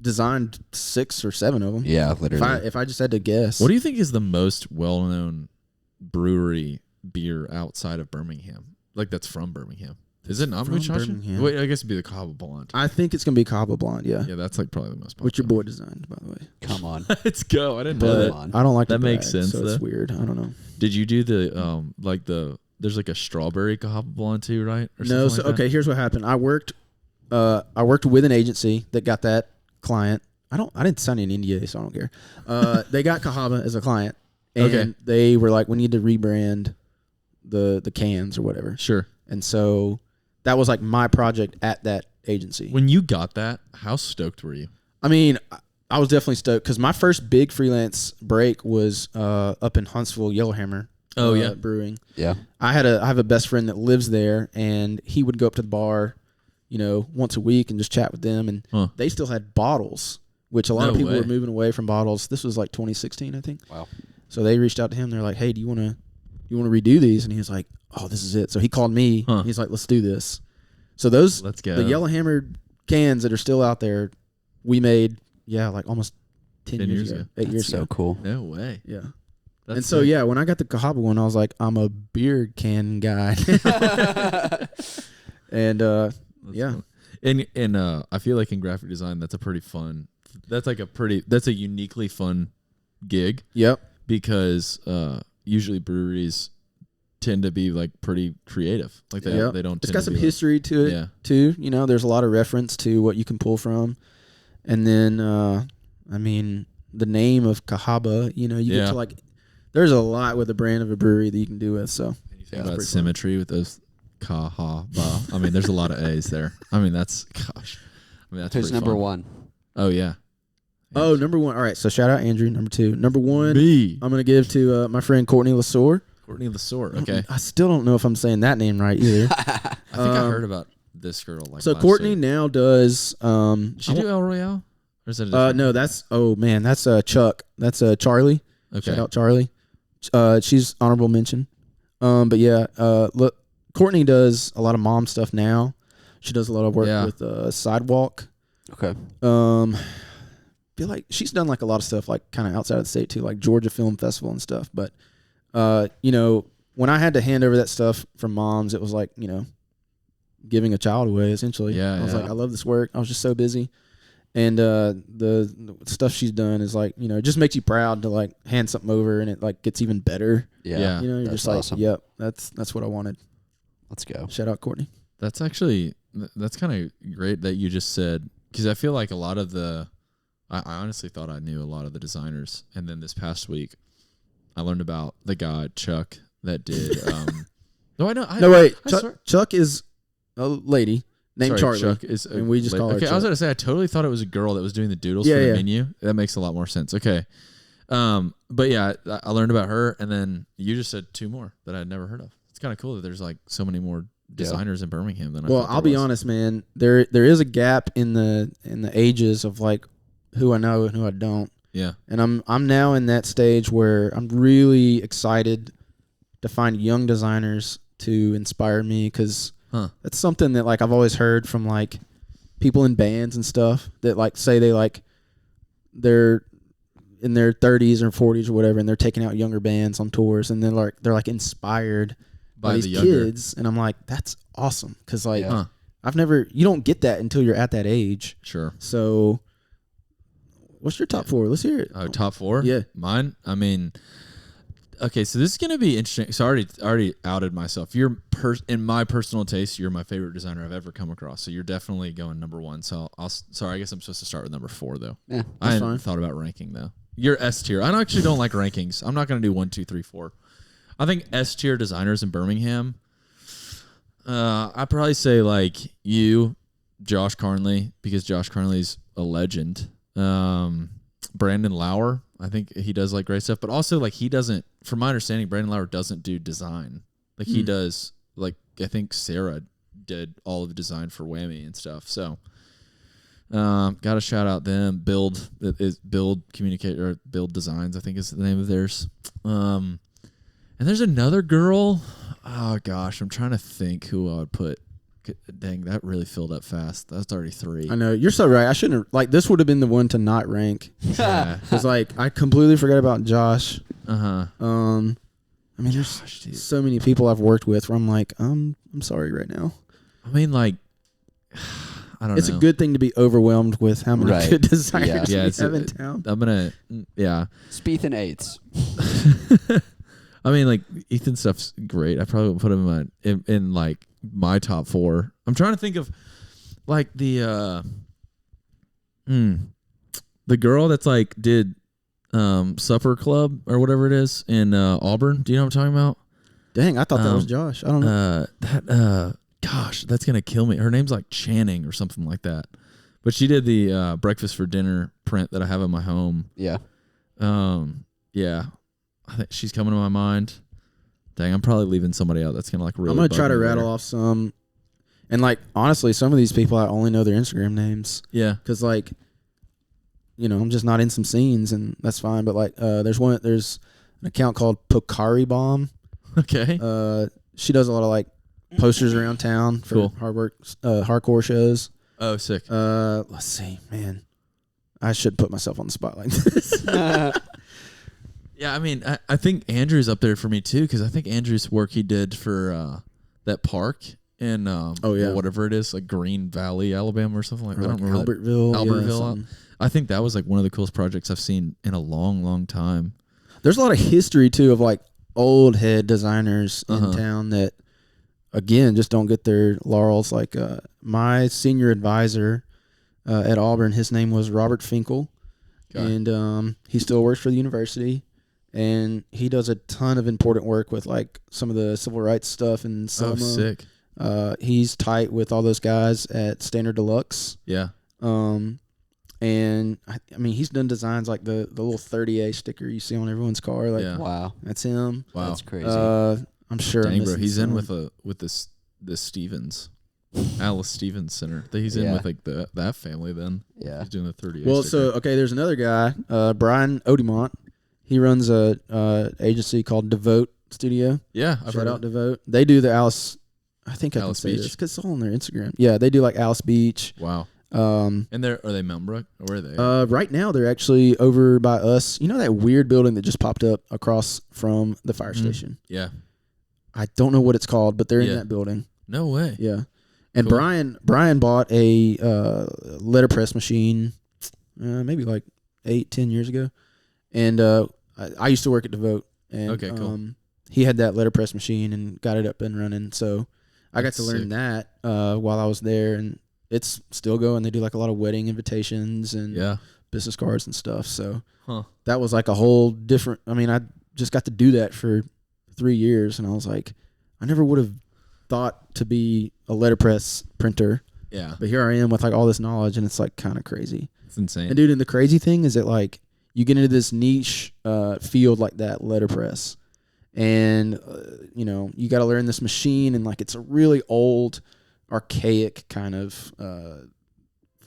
designed 6 or 7 of them. Yeah, literally. If I just had to guess. What do you think is the most well-known brewery beer outside of Birmingham? Like that's from Birmingham. Is it not from Muchacha? Birmingham. Wait, I guess it'd be the Cahaba Blonde. I think it's gonna be Cahaba Blonde. Yeah. Yeah, that's like probably the most popular. Which your boy designed, by the way. Come on. Let's go. I didn't know But that. on. I don't like That to makes brag, sense, So it's though. weird. I don't know. Did you do the there's like a strawberry Cahaba Blonde too, right? Or No. something So like that? okay, here's what happened. I worked with an agency that got that client. I didn't sign an NDA, so I don't care. They got Cahaba as a client, and they were like, we need to rebrand the cans or whatever. Sure. And so that was like my project at that agency. When you got that, how stoked were you? I mean, I was definitely stoked because my first big freelance break was up in Huntsville, Yellowhammer. Oh, yeah. Brewing. Yeah. I have a best friend that lives there, and he would go up to the bar, you know, once a week and just chat with them. And they still had bottles, which a lot of people were moving away from bottles. This was like 2016, I think. Wow. So they reached out to him. They're like, "Hey, do you want to redo these?" And he was like, "Oh, this is it." So he called me. He's like, "Let's do this." So Let's go. the Yellowhammer cans that are still out there, we made like almost 10 years ago, 8 years so ago. cool. No way. Yeah. That's And so sick. when I got the Cahaba one, I was like, I'm a beer can guy. And yeah. Cool. And I feel like in graphic design that's a uniquely fun gig. Yep. Because usually breweries tend to be like pretty creative. Like they don't It's tend got to some be history to it too. You know, there's a lot of reference to what you can pull from. And then I mean, the name of Cahaba, you know, you get to like there's a lot with the brand of a brewery that you can do with. So about symmetry with those Cahaba. I mean, there's a lot of A's there. I mean, that's Who's pretty number fun. 1? Oh yeah. Oh, number 1. All right, so shout out Andrew. Number 2. Number 1, B. I'm gonna give to my friend Courtney Lasore. Courtney Lesore. Okay. I still don't know if I'm saying that name right either. I think I heard about this girl. Like So last Courtney week. now does. Did she do El Royale? Or is that a different No, that's that's Chuck. That's Charlie. Okay. Shout out Charlie. She's honorable mention. But yeah, look, Courtney does a lot of mom stuff now. She does a lot of work with Sidewalk. Okay. Feel like she's done like a lot of stuff like kind of outside of the state too, like Georgia Film Festival and stuff. But when I had to hand over that stuff from moms, it was like giving a child away essentially. Yeah, I was like, I love this work. I was just so busy. And the stuff she's done is like, it just makes you proud to like hand something over and it like gets even better. Yeah. You're that's just like, awesome. yep, that's what I wanted. Let's go. Shout out Courtney. That's kind of great that you just said, because I feel like a lot of I honestly thought I knew a lot of the designers, and then this past week I learned about the guy Chuck that did. No, I know. No, wait. I swear- Chuck is a lady named Sorry, Charlie. Chuck is and we just call her okay, Chuck. I was going to say I totally thought it was a girl that was doing the doodles for the menu. That makes a lot more sense. Okay. But yeah, I learned about her, and then you just said two more that I'd never heard of. It's kind of cool that there's like so many more designers in Birmingham than I thought. I'll be honest, man. There is a gap in the ages of like who I know and who I don't. Yeah. And I'm now in that stage where I'm really excited to find young designers to inspire me, because that's something that like I've always heard from like people in bands and stuff that like say they're in their 30s or 40s or whatever, and they're taking out younger bands on tours, and they're like inspired by these kids, and I'm like, that's awesome, because like you don't get that until you're at that age. Sure. So what's your top four? Let's hear it. Oh, top four? Yeah. Mine? I mean, okay, so this is going to be interesting. So I already outed myself. In my personal taste, you're my favorite designer I've ever come across. So you're definitely going number one. So sorry, I guess I'm supposed to start with number four, though. Yeah, I hadn't thought about ranking, though. You're S tier. I actually don't like rankings. I'm not going to do 1, 2, 3, 4. I think S tier designers in Birmingham, I'd probably say like you, Josh Carnley, because Josh Carnley's a legend. Brandon Lauer, I think he does like great stuff, but also like he doesn't, from my understanding, Brandon Lauer doesn't do design. Like he does, like I think Sarah did all of the design for Whammy and stuff. So gotta shout out them. Build Communicate, or Build Designs, I think is the name of theirs. And there's another girl. Oh gosh, I'm trying to think who I would put. Dang, that really filled up fast. That's already 3. I know, you're so right. I shouldn't have, like, this would have been the one to not rank. Yeah. Because like I completely forgot about Josh. I mean, there's so many people I've worked with where I'm like, I'm sorry right now. I mean, like, I don't know. It's a good thing to be overwhelmed with how many good designers Yeah, we have in town. I'm gonna, Spieth and eights. I mean, like Ethan's stuff's great. I probably would put him in like my top 4. I'm trying to think of like the girl that's like did Supper Club or whatever it is in Auburn. Do you know what I'm talking about? Dang, I thought that was Josh. I don't know. Gosh, that's gonna kill me. Her name's like Channing or something like that. But she did the breakfast for dinner print that I have in my home. Yeah. Yeah. I think she's coming to my mind. Dang, I'm probably leaving somebody out that's gonna like really. I'm gonna bug try to me rattle later. off some, and like honestly, some of these people I only know their Instagram names. Yeah, because like, I'm just not in some scenes, and that's fine. But like, there's an account called Pokari Bomb. Okay. She does a lot of like posters around town for hardcore shows. Oh, sick. Let's see, man. I should put myself on the spot like this. Yeah, I mean, I think Andrew's up there for me too, because I think Andrew's work he did for that park in whatever it is, like Green Valley, Alabama, or something like that. I don't remember Albertville. Yeah, I think that was like one of the coolest projects I've seen in a long, long time. There's a lot of history too of like old head designers in town that, again, just don't get their laurels. Like my senior advisor at Auburn, his name was Robert Finkel, and he still works for the university. And he does a ton of important work with like some of the civil rights stuff in Selma. Oh, sick. He's tight with all those guys at Standard Deluxe. Yeah. And I mean, he's done designs like the little 30A sticker you see on everyone's car. Like, Yeah. Wow. that's him. Wow. That's crazy. I'm sure. Dang, I'm bro, missing he's in some. with this Stevens, Alice Stevens Center. He's in Yeah. with like that family. Then Yeah. he's doing the 30. Well, so okay, there's another guy, Brian Odemont. He runs a agency called Devote Studio. yeah, I've Shout heard out of Devote. They do the Alice. I think I Alice can say Beach? this because it's all on their Instagram. Yeah, they do like Alice Beach. it. Wow. Um, And are they Mountain Brook? Or where are they? right now they're actually over by us. You know that weird building that just popped up across from the fire station? Yeah. I don't know what it's called, but they're in Yeah. that building. No way. Yeah. And Cool. Brian bought a letterpress machine maybe like 8-10 years ago. And I used to work at Devote. And Okay, cool. he had that letterpress machine and got it up and running. So I got That's to learn sick. that while I was there. And it's still going. They do like a lot of wedding invitations and Yeah. business cards and stuff. So Huh. that was like a whole different. I mean, I just got to do that for 3 years, and I was like, I never would have thought to be a letterpress printer, Yeah. but here I am with like all this knowledge, and it's like kind of crazy. It's insane. And dude, and the crazy thing is that like you get into this niche field like that letterpress, and you got to learn this machine, and like it's a really old, archaic kind of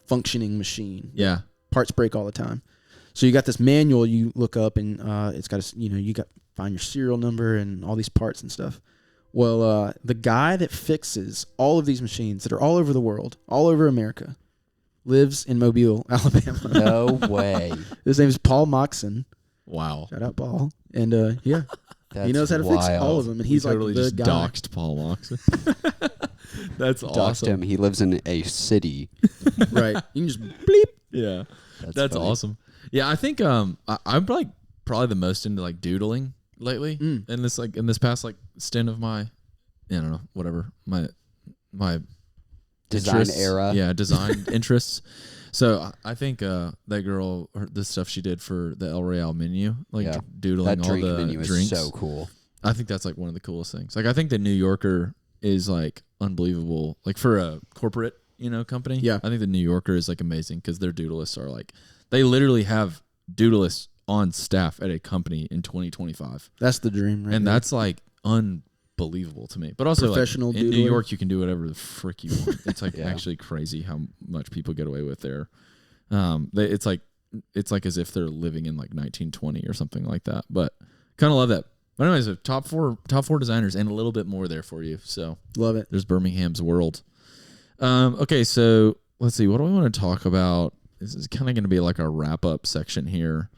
functioning machine. Yeah. Parts break all the time. So you got this manual you look up, and it's got you got find your serial number and all these parts and stuff. Well, the guy that fixes all of these machines that are all over the world, all over America, lives in Mobile, Alabama. No way. His name is Paul Moxon. Wow. Shout out Paul. And he That's knows how to fix all wild. of them, and he's We totally like the just guy. doxed Paul Moxon. That's Doxed awesome. him. He lives in a city. Right. You can just bleep. Yeah. That's That's funny. awesome. Yeah, I think I'm like probably the most into like doodling lately. In this past like stint of my, I don't know, whatever my Design interests. era. Yeah, design interests. So I think that girl, the stuff she did for the El Real menu, like Yeah. doodling That all drink the menu drinks. is so cool. I think that's like one of the coolest things. Like I think the New Yorker is like unbelievable. Like for a corporate, company. Yeah. I think the New Yorker is like amazing because their doodlists are like they literally have doodlists on staff at a company in 2025, That's the dream, right? and there. that's like unbelievable to me. But also, Professional like, in New doodler. York, you can do whatever the frick you want. It's like Yeah. actually crazy how much people get away with there. It's like as if they're living in like 1920 or something like that. But kind of love that. But anyways, top four designers and a little bit more there for you. So Love it. there's Birmingham's world. Okay, so let's see. What do we want to talk about? This is kind of going to be like our wrap up section here.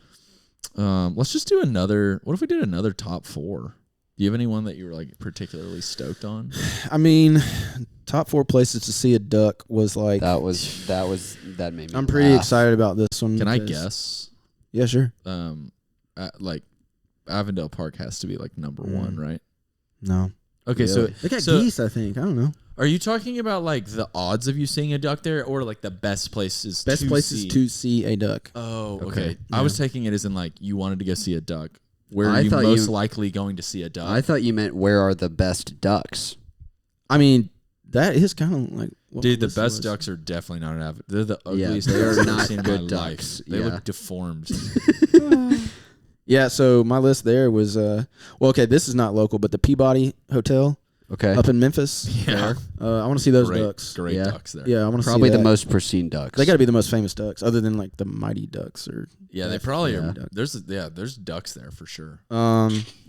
Let's just do another. What if we did another top four? Do you have anyone that you were like particularly stoked on? I mean, top 4 places to see a duck was like. That made me. I'm pretty laugh. excited about this one. Can I because- guess? Yeah, sure. Like Avondale Park has to be like number one, right? No. Okay, Really? They got so geese, I think. I don't know. are you talking about like the odds of you seeing a duck there, or like the best places? Best to places see? to see a duck. Oh, okay. Okay. I was taking it as in like you wanted to go see a duck. Where I are you thought most you- likely going to see a duck? I thought you meant where are the best ducks? I mean, that is kind of like. what Dude, the Melissa best was. ducks are definitely not an avid. They're the Yeah, ugliest they ducks are I've ever not seen in good my ducks. life. They Yeah. look deformed. Yeah, so my list there was okay, this is not local, but the Peabody Hotel Okay. up in Memphis. Yeah. I want to see those great, ducks. Great Yeah. ducks there. Yeah, I want to see Probably the that. most pristine ducks. They got to be the most famous ducks, other than like the Mighty Ducks or. Yeah, they probably Yeah. are. There's ducks there for sure.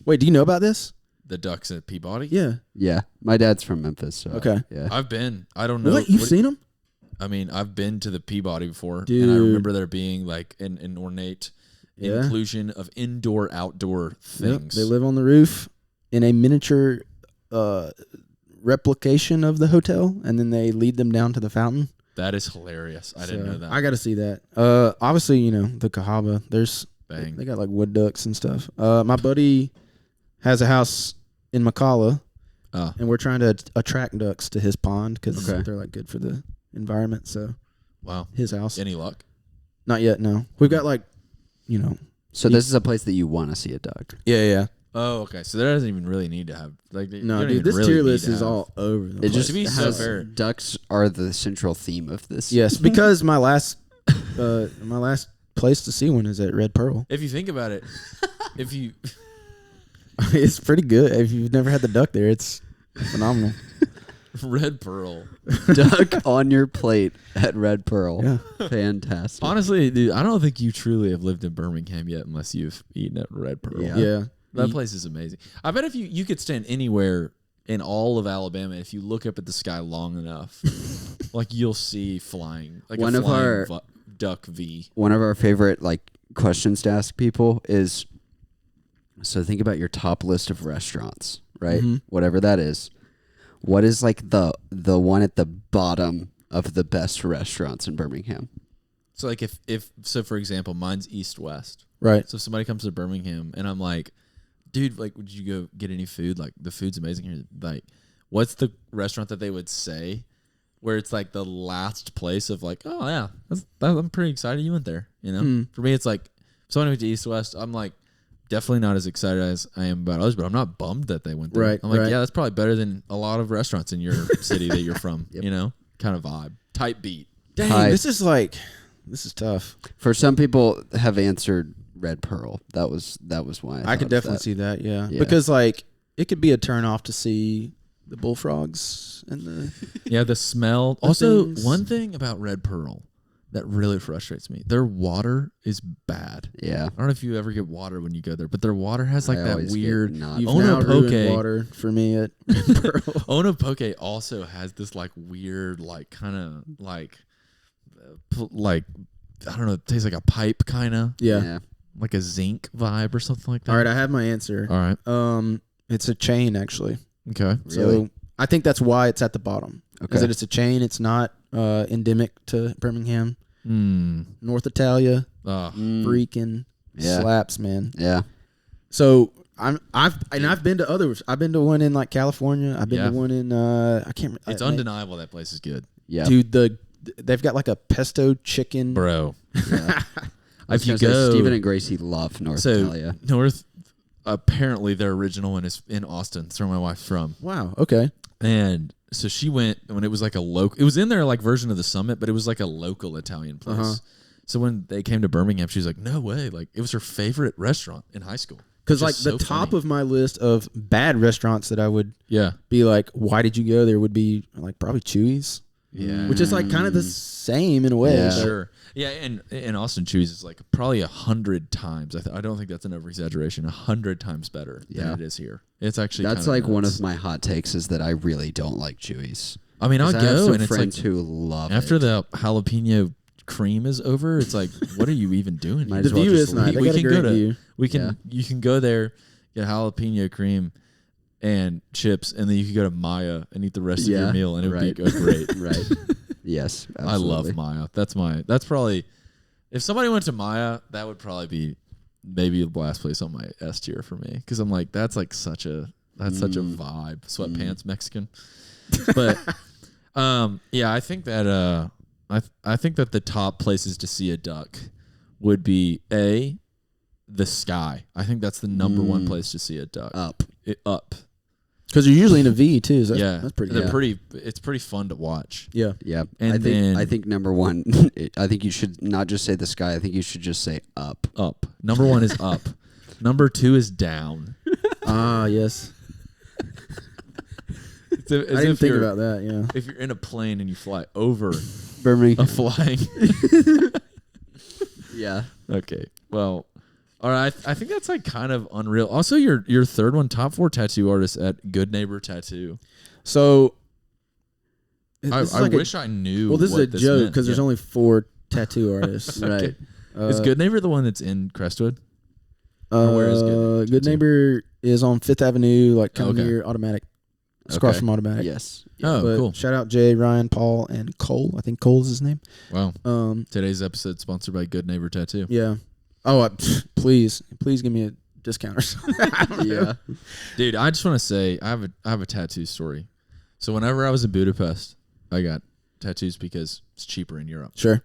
Wait, do you know about this? The ducks at Peabody? Yeah. Yeah. My dad's from Memphis. So, Okay. Yeah. I've been. I don't know. What you've seen them? I mean, I've been to the Peabody before, and I Dude. remember there being like an ornate Yeah. inclusion of indoor-outdoor Yep, things. they live on the roof in a miniature replication of the hotel, and then they lead them down to the fountain. That is hilarious. I didn't So, know that. I got to see that. Obviously, the Cahaba. Bang. They got like wood ducks and stuff. My buddy has a house in McCalla, Oh, and we're trying to attract ducks to his pond because Okay. they're like good for the environment. So wow. his house, Any luck? not yet. No, we've got like, So this is a place that you want to see a duck. yeah. Oh, okay. So there doesn't even really need to have like. you No, don't dude, even this really tier need list to is have- all over the It place. just To be so has fair. ducks are the central theme of this. Yes, because my last my last place to see one is at Red Pearl. If you think about it, if you It's pretty good. If you've never had the duck there, it's phenomenal. Red Pearl. Duck on your plate at Red Pearl. Yeah. Fantastic. Honestly, dude, I don't think you truly have lived in Birmingham yet unless you've eaten at Red Pearl. Yeah. That place is amazing. I bet if you could stand anywhere in all of Alabama, if you look up at the sky long enough, like you'll see flying, like One a of flying our- duck V. One of our favorite like questions to ask people is, so think about your top list of restaurants, right? Mm-hmm. Whatever that is. What is like the one at the bottom of the best restaurants in Birmingham? So like if for example, mine's East West. Right. So if somebody comes to Birmingham and I'm like, dude, like, would you go get any food? Like, the food's amazing here. Like, what's the restaurant that they would say where it's like the last place of like, oh yeah, I'm pretty excited you went there. You know, for me, it's like, if someone went to East West, I'm like, definitely not as excited as I am about others, but I'm not bummed that they went there. Right, I'm like, right. yeah, that's probably better than a lot of restaurants in your city that you're from. You know, kind of vibe, type beat. Dang, Hi. this is tough. For some people have answered Red Pearl. That was why I could definitely see that, yeah. Yeah. Because like it could be a turn off to see the bullfrogs and the Yeah, the smell. Also, things. one thing about Red Pearl that really frustrates me, their water is bad. Yeah. I don't know if you ever get water when you go there, but their water has like I that always get weird. not- you've Ono now ruined Poke. water for me at Pearl. Onopoke also has this like weird, like kind of like I don't know, it tastes like a pipe kind of, Yeah. like a zinc vibe or something like that. All right, I have my answer. All right. It's a chain actually. Okay. Really? So I think that's why it's at the bottom. Okay. Is that it's a chain? It's not endemic to Birmingham. Hmm. North Italia, Mm. freaking Yeah. slaps, man. Yeah. So I've been to others. I've been to one in like California. I've been Yeah. to one in I can't. It's undeniable that place is good, Yeah. Dude, they've got like a pesto chicken. bro. Yeah. If you Stephen go and Gracie love North so Italia. North, apparently their original one is in Austin. That's where my wife's from. Wow. Okay. And so she went when it was like a local. It was in their like version of the Summit, but it was like a local Italian place. Uh-huh. So when they came to Birmingham, she was like, "No way!" Like it was her favorite restaurant in high school. Because Which like is the so top funny. of my list of bad restaurants that I would Yeah, be like, why did you go there? Would be like probably Chewy's, yeah, which is like kind of the same in a way. Yeah. but- sure. Yeah, and Austin Chewy's is like probably 100 times. I don't think that's an over exaggeration. 100 times better Yeah. than it is here. It's actually That's kinda like one nuts. of my hot takes is that I really don't like Chewy's. I mean, I'll 'Cause I have go some and it's like friends who love after it. the jalapeno cream is over, it's like, what are you even doing? Might here? as The well view just is nice. leave. They We got a can great go to- view. We can Yeah. you can go there, get jalapeno cream and chips, and then you can go to Maya and eat the rest of Yeah, your meal, and it would right. be great. Right. Yes. I love absolutely. Maya. That's probably if somebody went to Maya, that would probably be maybe the last place on my S tier for me because I'm like that's such a vibe, sweatpants Mexican. But yeah, I think that I think that the top places to see a duck would be the sky. I think that's the number one place to see a duck. Up. Up. Because you're usually in a V too. So Yeah, that's pretty They're good. pretty. It's pretty fun to watch. Yeah. Yeah. And I then- think number one, I think you should not just say the sky. I think you should just say up. Up. Number one is up. Number two is down. Ah, yes. It's I as didn't if think you're- about that. Yeah. If you're in a plane and you fly over Birmingham. a flying. Yeah. Okay. Well, all right. I think that's like kind of unreal. Also, your third one, top 4 tattoo artists at Good Neighbor Tattoo. So. I this is like wish I knew. Well, this is what a joke meant. because there's Yeah. only 4 tattoo artists. Right. Is Good Neighbor the one that's in Crestwood? Or where is Good Neighbor Good Tattoo? Neighbor is on 5th Avenue, like kind of Okay. near Automatic. It's across Okay. from Automatic. Yes. Oh, But cool. shout out Jay, Ryan, Paul, and Cole. I think Cole's his name. Wow. Um, Today's episode sponsored by Good Neighbor Tattoo. yeah. Oh, please give me a discount or something. I don't know. Yeah. Dude, I just want to say I have a tattoo story. So whenever I was in Budapest, I got tattoos because it's cheaper in Europe. Sure.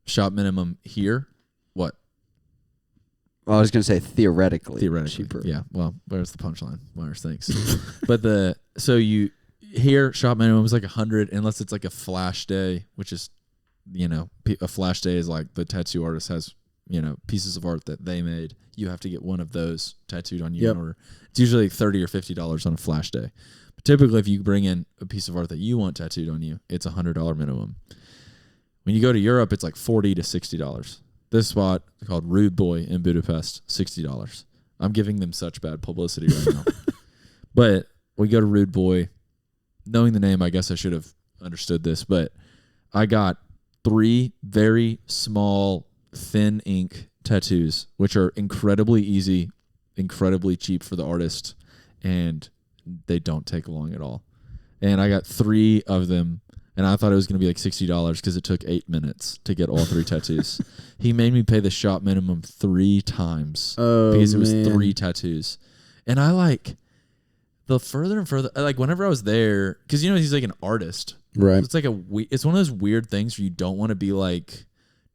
Shop minimum here, what? Well, I was gonna say theoretically Theoretically. cheaper. Yeah. Well, where's the punchline? Myers, thanks. But so you here shop minimum is like 100 unless it's like a flash day, which is a flash day is like the tattoo artist has, pieces of art that they made. You have to get one of those tattooed on you in order. It's usually $30 or $50 on a flash day. But typically, if you bring in a piece of art that you want tattooed on you, it's $100 minimum. When you go to Europe, it's like $40 to $60. This spot called Rude Boy in Budapest, $60. I'm giving them such bad publicity right now. But we go to Rude Boy. Knowing the name, I guess I should have understood this, but I got 3 very small, thin ink tattoos, which are incredibly easy, incredibly cheap for the artist, and they don't take long at all. And I got 3 of them, and I thought it was going to be like $60 because it took 8 minutes to get all 3 tattoos. He made me pay the shop minimum 3 times because it was 3 tattoos. And I the further and further, whenever I was there, because he's like an artist, right? It's like it's one of those weird things where you don't want to be like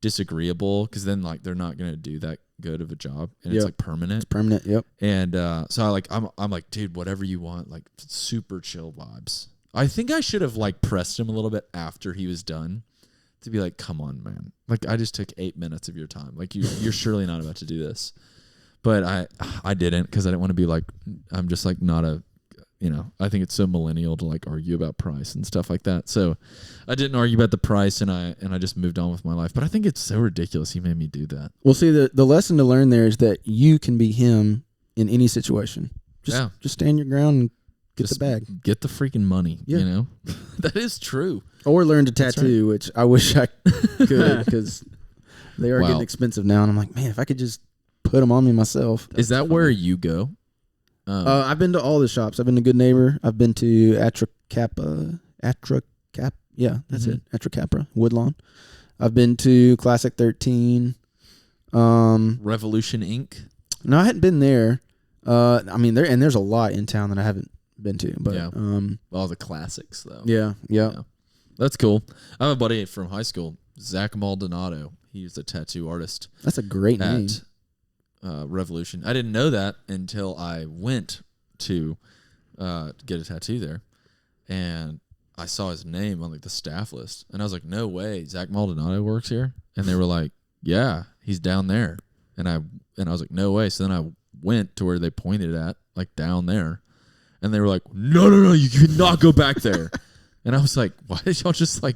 disagreeable, because then they're not gonna do that good of a job, and it's like permanent. It's permanent, yep. And so I'm like, dude, whatever you want, like super chill vibes. I think I should have pressed him a little bit after he was done to be like, come on, man, I just took 8 minutes of your time, you're surely not about to do this. But I didn't, because I didn't want to be I'm just not a. I think it's so millennial to argue about price and stuff like that. So I didn't argue about the price, and I just moved on with my life. But I think it's so ridiculous he made me do that. Well, see, the lesson to learn there is that you can be him in any situation. Just stand your ground and get the bag. Get the freaking money, That is true. Or learn to tattoo, which I wish I could, because they are getting expensive now. And I'm like, man, if I could just put them on me myself. Is that where you go? I've been to all the shops. I've been to Good Neighbor. I've been to Atracapa. Yeah, that's it. Atracapa, Woodlawn. I've been to Classic 13. Revolution Inc. No, I hadn't been there. There's a lot in town that I haven't been to. But all the classics though. Yeah. That's cool. I have a buddy from high school, Zach Maldonado. He's a tattoo artist. That's a great name. Revolution. I didn't know that until I went to get a tattoo there, and I saw his name on the staff list, and I was like, no way, Zach Maldonado works here? And they were like, yeah, he's down there. And I was like, no way. So then I went to where they pointed at, down there, and they were like, no, you cannot go back there. And I was like, why didn't y'all just say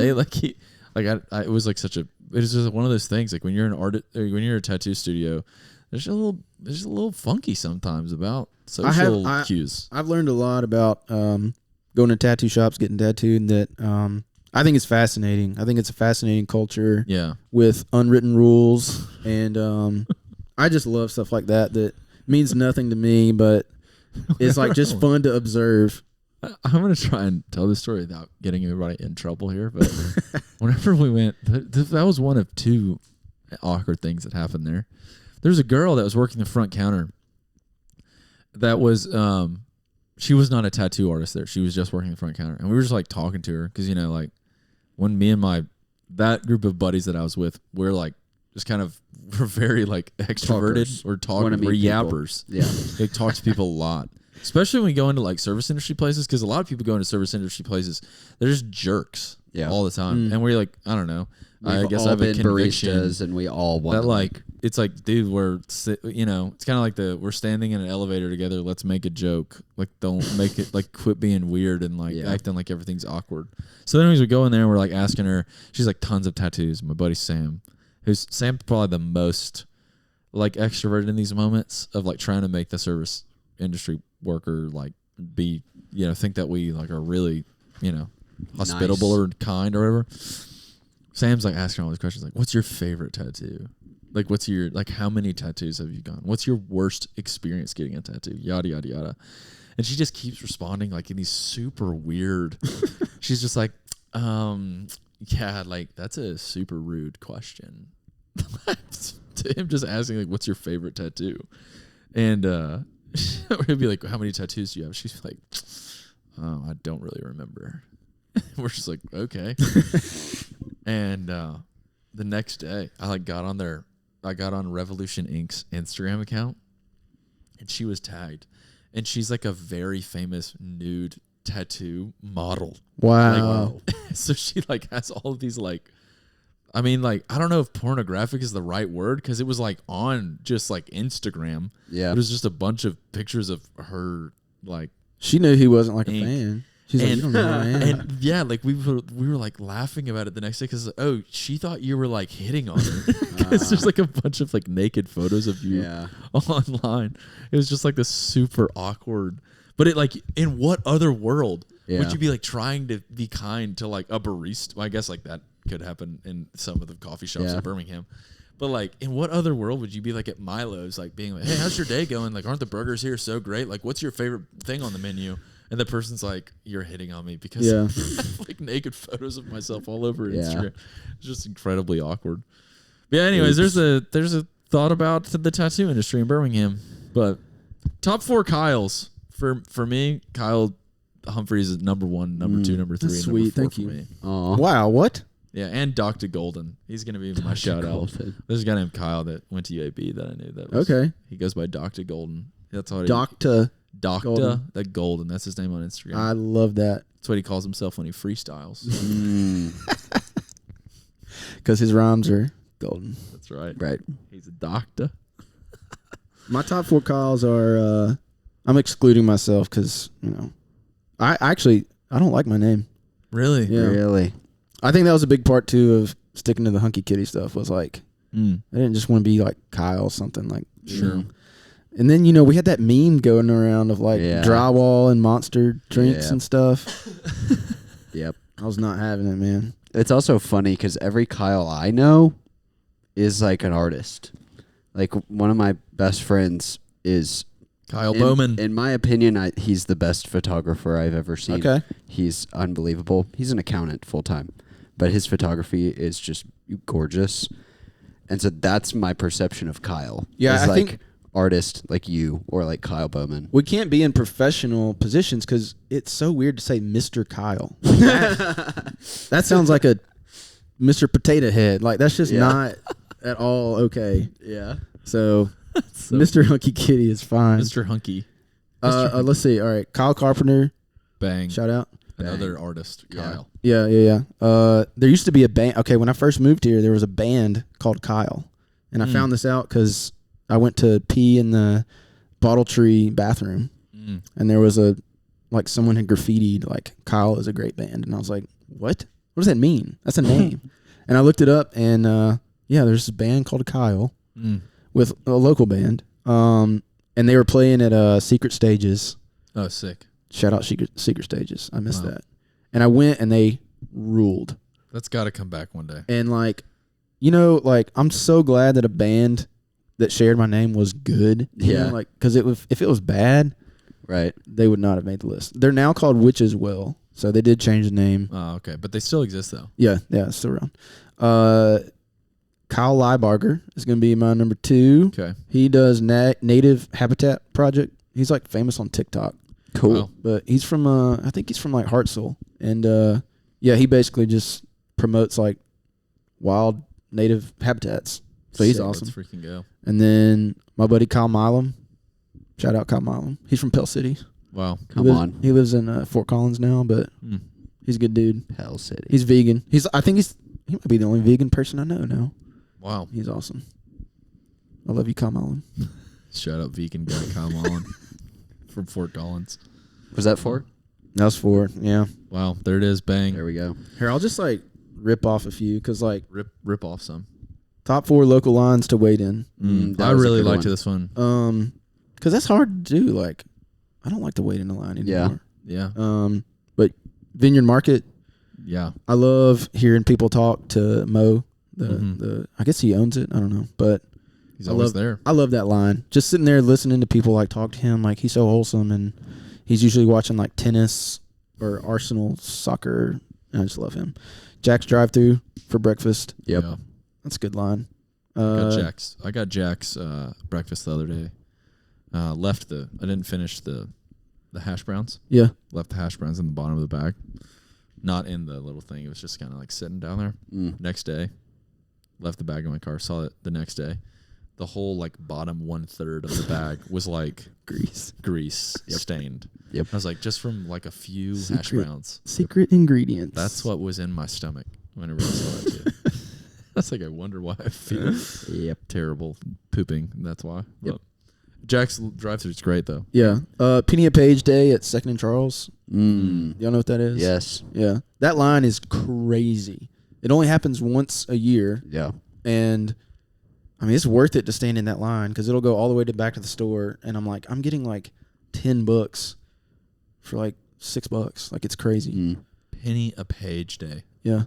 it was such a. It's just one of those things. When you're an artist, or when you're a tattoo studio, there's a little funky sometimes about social cues. I've learned a lot about going to tattoo shops, getting tattooed. That I think it's fascinating. I think it's a fascinating culture. Yeah. With unwritten rules, and I just love stuff like that. That means nothing to me, but it's just fun to observe. I'm going to try and tell this story without getting everybody in trouble here, but whenever we went, that was one of 2 awkward things that happened there. There was a girl that was working the front counter that was, she was not a tattoo artist there. She was just working the front counter. And we were just talking to her because, when me and that group of buddies that I was with, we're just kind of, we're very extroverted. We're yappers. Yeah. They talk to people a lot. Especially when we go into service industry places, because a lot of people go into service industry places, they're just jerks all the time. And we're I don't know. I guess I have a conviction baristas, and we all want that it's dude, it's kind of we're standing in an elevator together. Let's make a joke. Don't make it quit being weird and acting like everything's awkward. So anyways, we go in there and we're asking her. She's tons of tattoos. My buddy Sam's probably the most extroverted in these moments of trying to make the service industry worker be think that we are really hospitable or kind or whatever. Sam's asking all these questions what's your favorite tattoo, what's your how many tattoos have you gotten, what's your worst experience getting a tattoo, yada yada yada. And she just keeps responding in these super weird she's just that's a super rude question to him, just asking what's your favorite tattoo. And we'd be how many tattoos do you have? She's oh, I don't really remember. We're just okay. And the next day, I got on Revolution Inc.'s Instagram account, and she was tagged, and she's a very famous nude tattoo model. Wow. so she like has all of these like, I mean, like, I don't know if pornographic is the right word because it was like on just like Instagram. Yeah. It was just a bunch of pictures of her like. She knew he wasn't like a Ink. fan. She's like, you don't know who I am. And yeah, like we were like laughing about it the next day because she thought you were like hitting on her because there's like a bunch of like naked photos of you online. It was just like this super awkward. But it like in what other world would you be like trying to be kind to like a barista? Well, I guess like that could happen in some of the coffee shops in Birmingham. But like in what other world would you be like at Milo's like being like, hey, how's your day going? Like, aren't the burgers here so great? Like, what's your favorite thing on the menu? And the person's like, you're hitting on me because I have like naked photos of myself all over Instagram. It's just incredibly awkward. But yeah, anyways, there's a thought about the tattoo industry in Birmingham. But top 4 Kyles. For me, Kyle Humphrey's is number 1, number 2, number 3, and sweet. number 4 Thank for you. me. Wow, what? Yeah, and Dr. Golden. He's going to be my shout out. There's a guy named Kyle that went to UAB that I knew. That was, Okay. He goes by Dr. Golden. That's what Doctor Golden. Golden. That's his name on Instagram. I love that. That's what he calls himself when he freestyles. Because his rhymes are golden. That's right. Right. He's a doctor. My top 4 Kyles are, I'm excluding myself because, I don't like my name. Really? Yeah. Really? I think that was a big part, too, of sticking to the Hunkykitty stuff was like, I didn't just want to be like Kyle something like. Sure. And then, we had that meme going around of like drywall and Monster drinks and stuff. Yep. I was not having it, man. It's also funny because every Kyle I know is like an artist. Like one of my best friends is Kyle Bowman. In my opinion, he's the best photographer I've ever seen. Okay. He's unbelievable. He's an accountant full time, but his photography is just gorgeous. And so that's my perception of Kyle. Yeah, I think artist like you or like Kyle Bowman. we can't be in professional positions because it's so weird to say Mr. Kyle. That sounds like a Mr. Potato Head. Like that's just not at all okay. Yeah. So Mr. Hunkykitty is fine. Mr. Hunky. Let's see. All right, Kyle Carpenter. Bang. Shout out. Another artist, Kyle. Yeah. There used to be a band. Okay, when I first moved here, there was a band called Kyle, and I found this out because I went to pee in the Bottle Tree bathroom, and there was someone had graffitied like Kyle is a great band, and I was like, what? What does that mean? That's a name. And I looked it up, and there's this band called Kyle with a local band, and they were playing at Secret Stages. Oh, sick. Shout out Secret Stages. I missed that. And I went and they ruled. That's got to come back one day. And I'm so glad that a band that shared my name was good. Because if it was bad, right, they would not have made the list. They're now called Witches Well. So they did change the name. Oh, okay. But they still exist though. Yeah, it's still around. Kyle Liebarger is going to be my number 2. Okay. He does Native Habitat Project. He's like famous on TikTok. Cool. Wow. But he's from I think he's from like Hartselle. And he basically just promotes like wild native habitats. So he's awesome. Let's freaking go. And then my buddy Kyle Milam. Shout out Kyle Milam. He's from Pell City. Wow. He lives in Fort Collins now, but he's a good dude. Pell City. He's vegan. He might be the only vegan person I know now. Wow. He's awesome. I love you, Kyle Milam. Shout out vegan guy Kyle Mullen from Fort Collins. Was that 4? That was 4, yeah. Wow, there it is. Bang. There we go. Here, I'll just like rip off a few because like rip off some. top 4 local lines to wait in. I really liked this one. Because that's hard to do. Like, I don't like to wait in the line anymore. Yeah. But Vineyard Market. Yeah. I love hearing people talk to Mo. I guess he owns it. I don't know, but he's always there. I love that line. Just sitting there listening to people like talk to him. Like he's so wholesome, and he's usually watching like tennis or Arsenal soccer. And I just love him. Jack's drive-through for breakfast. Yep. Yeah. That's a good line. I got Jack's breakfast the other day. I didn't finish the hash browns. Yeah. Left the hash browns in the bottom of the bag. Not in the little thing. It was just kind of like sitting down there. Next day, left the bag in my car. Saw it the next day. the whole like bottom 1/3 of the bag was like grease stained. Yep. I was like, just from like a few hash browns. Secret ingredients. That's what was in my stomach whenever I saw it. Too. That's like, I wonder why I feel terrible pooping. That's why. Yep. But Jack's drive-thru is great though. Yeah. Penny a Page Day at 2nd and Charles. Mm. Y'all know what that is? Yes. Yeah. That line is crazy. It only happens once a year. Yeah. And I mean, it's worth it to stand in that line because it'll go all the way back to the store. And I'm like, I'm getting like 10 books for like $6. Like, it's crazy. Mm. Penny a Page Day. Yeah.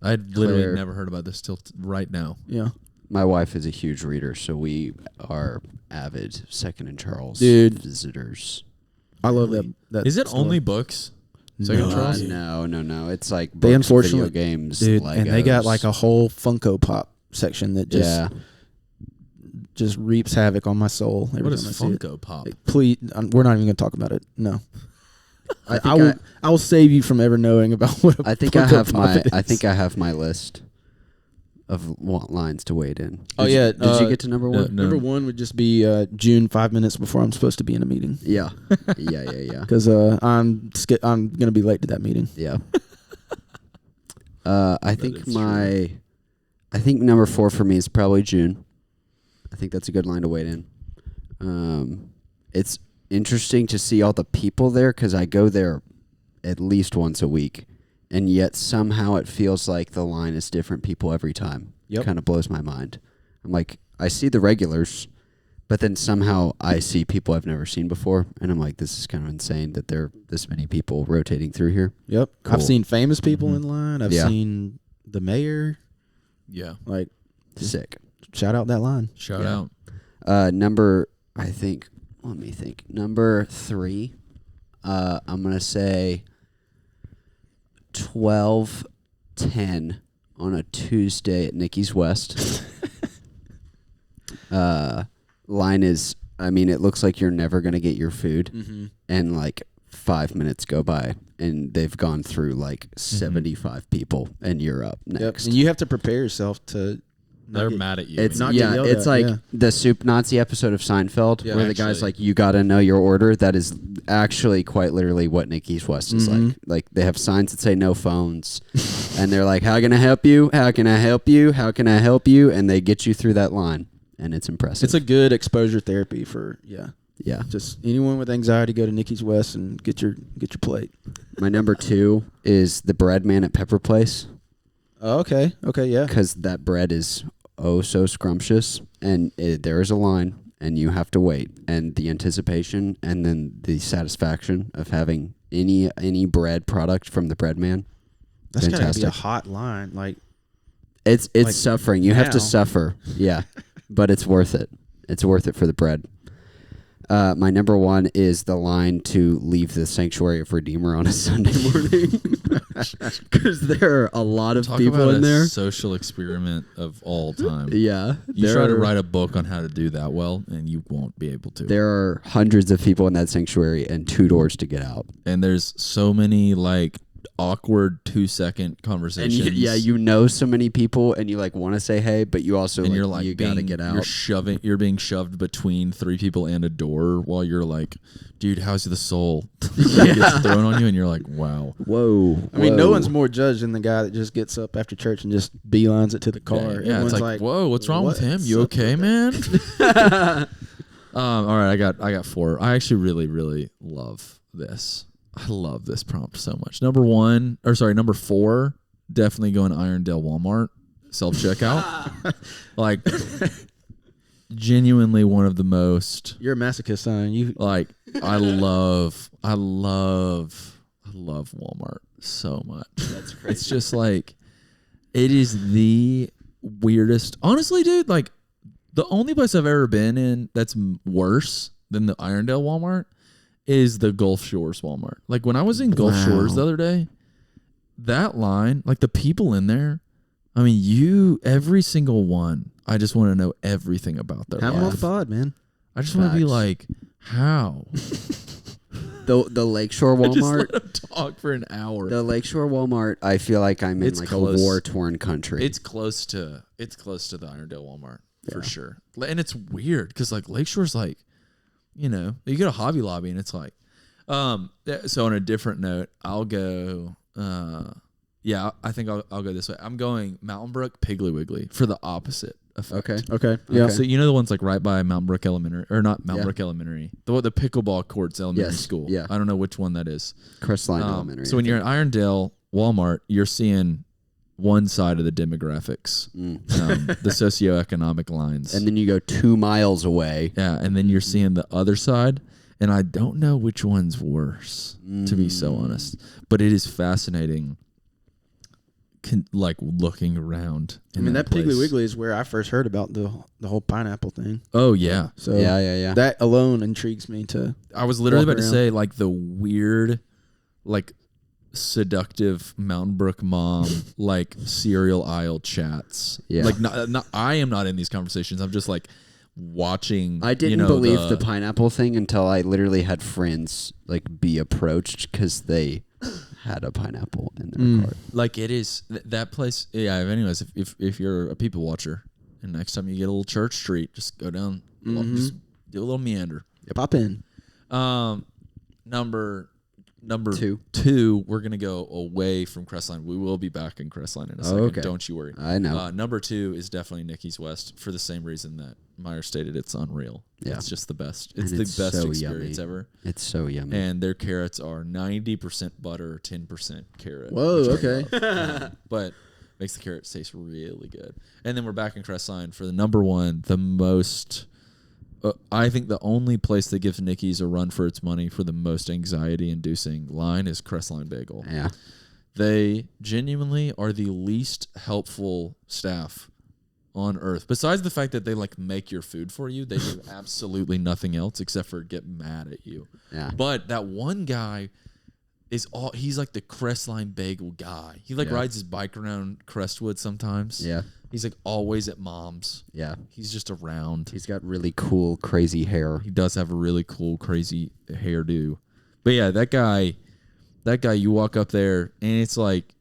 I'd literally never heard about this till right now. Yeah. My wife is a huge reader, so we are avid 2nd and Charles visitors. I love that. Is it store. only books? Second Charles? No. It's like books, They unfortunately, video games, dude, Legos. and they got like a whole Funko Pop section that just reaps havoc on my soul every What time I is see it. Funko Pop? Please, we're not even going to talk about it. No. I will save you from ever knowing about what a I think Funko Pop is. I think I have my list of lines to wait in. Did you get to number one? Number one would just be June 5 minutes before I'm supposed to be in a meeting. Yeah. Yeah. Because I'm going to be late to that meeting. Yeah. I think number 4 for me is probably June. I think that's a good line to wait in. It's interesting to see all the people there because I go there at least once a week, and yet somehow it feels like the line is different people every time. Yep. Kind of blows my mind. I'm like, I see the regulars, but then somehow I see people I've never seen before, and I'm like, this is kind of insane that there are this many people rotating through here. Yep. Cool. I've seen famous people in line. I've seen the mayor. Yeah. Like, Sick. shout out that line. Shout out. Let me think. Number 3, I'm going to say 12:10 on a Tuesday at Nikki's West. Line is, I mean, it looks like you're never going to get your food. Mm-hmm. And like 5 minutes go by and they've gone through like 75 people and you're up next. Yep. And you have to prepare yourself to... They're mad at you. It's Not get yelled it's at, like yeah. the Soup Nazi episode of Seinfeld Yeah. where the guy's Actually. like, you got to know your order. That is actually quite literally what Nikki's West is Mhm. like. Like they have signs that say no phones and they're like, how can I help you? How can I help you? How can I help you? And they get you through that line and it's impressive. It's a good exposure therapy for, yeah. just anyone with anxiety, go to Nikki's West and get your plate. My number 2 is the bread man at Pepper Place. Oh, okay, yeah. Because that bread is so scrumptious and there is a line and you have to wait, and the anticipation and then the satisfaction of having any bread product from the bread man. That's gotta be fantastic. a hot line. Like, It's like suffering. You have to now. suffer. Yeah. But it's worth it. It's worth it for the bread. My number 1 is the line to leave the Sanctuary of Redeemer on a Sunday morning. Because there are a lot of Talk people about in there. Social experiment of all time. Yeah. You try to write a book on how to do that well, and you won't be able to. There are hundreds of people in that sanctuary and 2 doors to get out. And there's so many like awkward 2-second conversations. And you know so many people and you like want to say hey, but you also and you're like you got to get out. You're being shoved between 3 people and a door while you're like, dude, how's the soul? It gets thrown on you and you're like, wow. Whoa. I mean, no one's more judged than the guy that just gets up after church and just beelines it to the car. Yeah, Everyone's it's like, whoa, what's wrong with him? "What's You up okay, with man? All right, I got 4. I actually really, really love this. I love this prompt so much. Number 4, definitely going to Irondale Walmart self-checkout. Like, genuinely one of the most. You're a masochist, son. You Like, I love Walmart so much. That's crazy. It's just like, it is the weirdest. Honestly, dude, like, the only place I've ever been in that's worse than the Irondale Walmart is the Gulf Shores Walmart. Like, when I was in Gulf Shores the other day, that line, like, the people in there, I mean, every single one, I just want to know everything about their have them on life. the pod, man. I just want to be like, how? The Lakeshore Just Walmart. let 'em talk for an hour. The Lakeshore Walmart, I feel like I'm in It's like close. a war-torn country. It's close to the Irondale Walmart. for sure. And it's weird because like Lakeshore's like, you know, you go to Hobby Lobby and it's like, so on a different note, I'll go. I think I'll go this way. I'm going Mountain Brook, Piggly Wiggly for the opposite effect. Okay. Yeah. So you know the ones like right by Mountain Brook Elementary, or not Mountain Brook Elementary, the pickleball courts elementary school. Yeah. I don't know which one that is. Crestline Elementary. So when you're in Irondale Walmart, you're seeing one side of the demographics, the socioeconomic lines, and then you go 2 miles away. Yeah, and then you're seeing the other side, and I don't know which one's worse, to be so honest. But it is fascinating. Like looking around. I mean, that Piggly Wiggly is where I first heard about the whole pineapple thing. Oh yeah. So yeah. That alone intrigues me to. I was literally about to say like the weird, like seductive Mountain Brook mom like cereal aisle chats. Yeah. Like not I am not in these conversations. I'm just like watching. I didn't believe the pineapple thing until I literally had friends like be approached because they had a pineapple in their cart. Like it is that place. Yeah. Anyways, if you're a people watcher, and next time you get a little Church Street, just go down, just do a little meander. Yeah, pop in. Number two, we're gonna go away from Crestline. We will be back in Crestline in a second. Okay. Don't you worry. I know. Number 2 is definitely Nicky's West for the same reason that Meyer stated. It's unreal. Yeah. It's just the best. It's the best so experience yummy. ever. It's so yummy. And their carrots are 90% butter, 10% carrot. Whoa, okay. But makes the carrots taste really good. And then we're back in Crestline for the number 1, the most. I think the only place that gives Nicky's a run for its money for the most anxiety-inducing line is Crestline Bagel. Yeah. They genuinely are the least helpful staff on earth. Besides the fact that they like make your food for you, they do absolutely nothing else except for get mad at you. Yeah. But that one guy he's like the Crestline Bagel guy. He like rides his bike around Crestwood sometimes. Yeah. He's like always at Mom's. Yeah. He's just around. He's got really cool, crazy hair. He does have a really cool, crazy hairdo. But yeah, that guy, you walk up there and it's like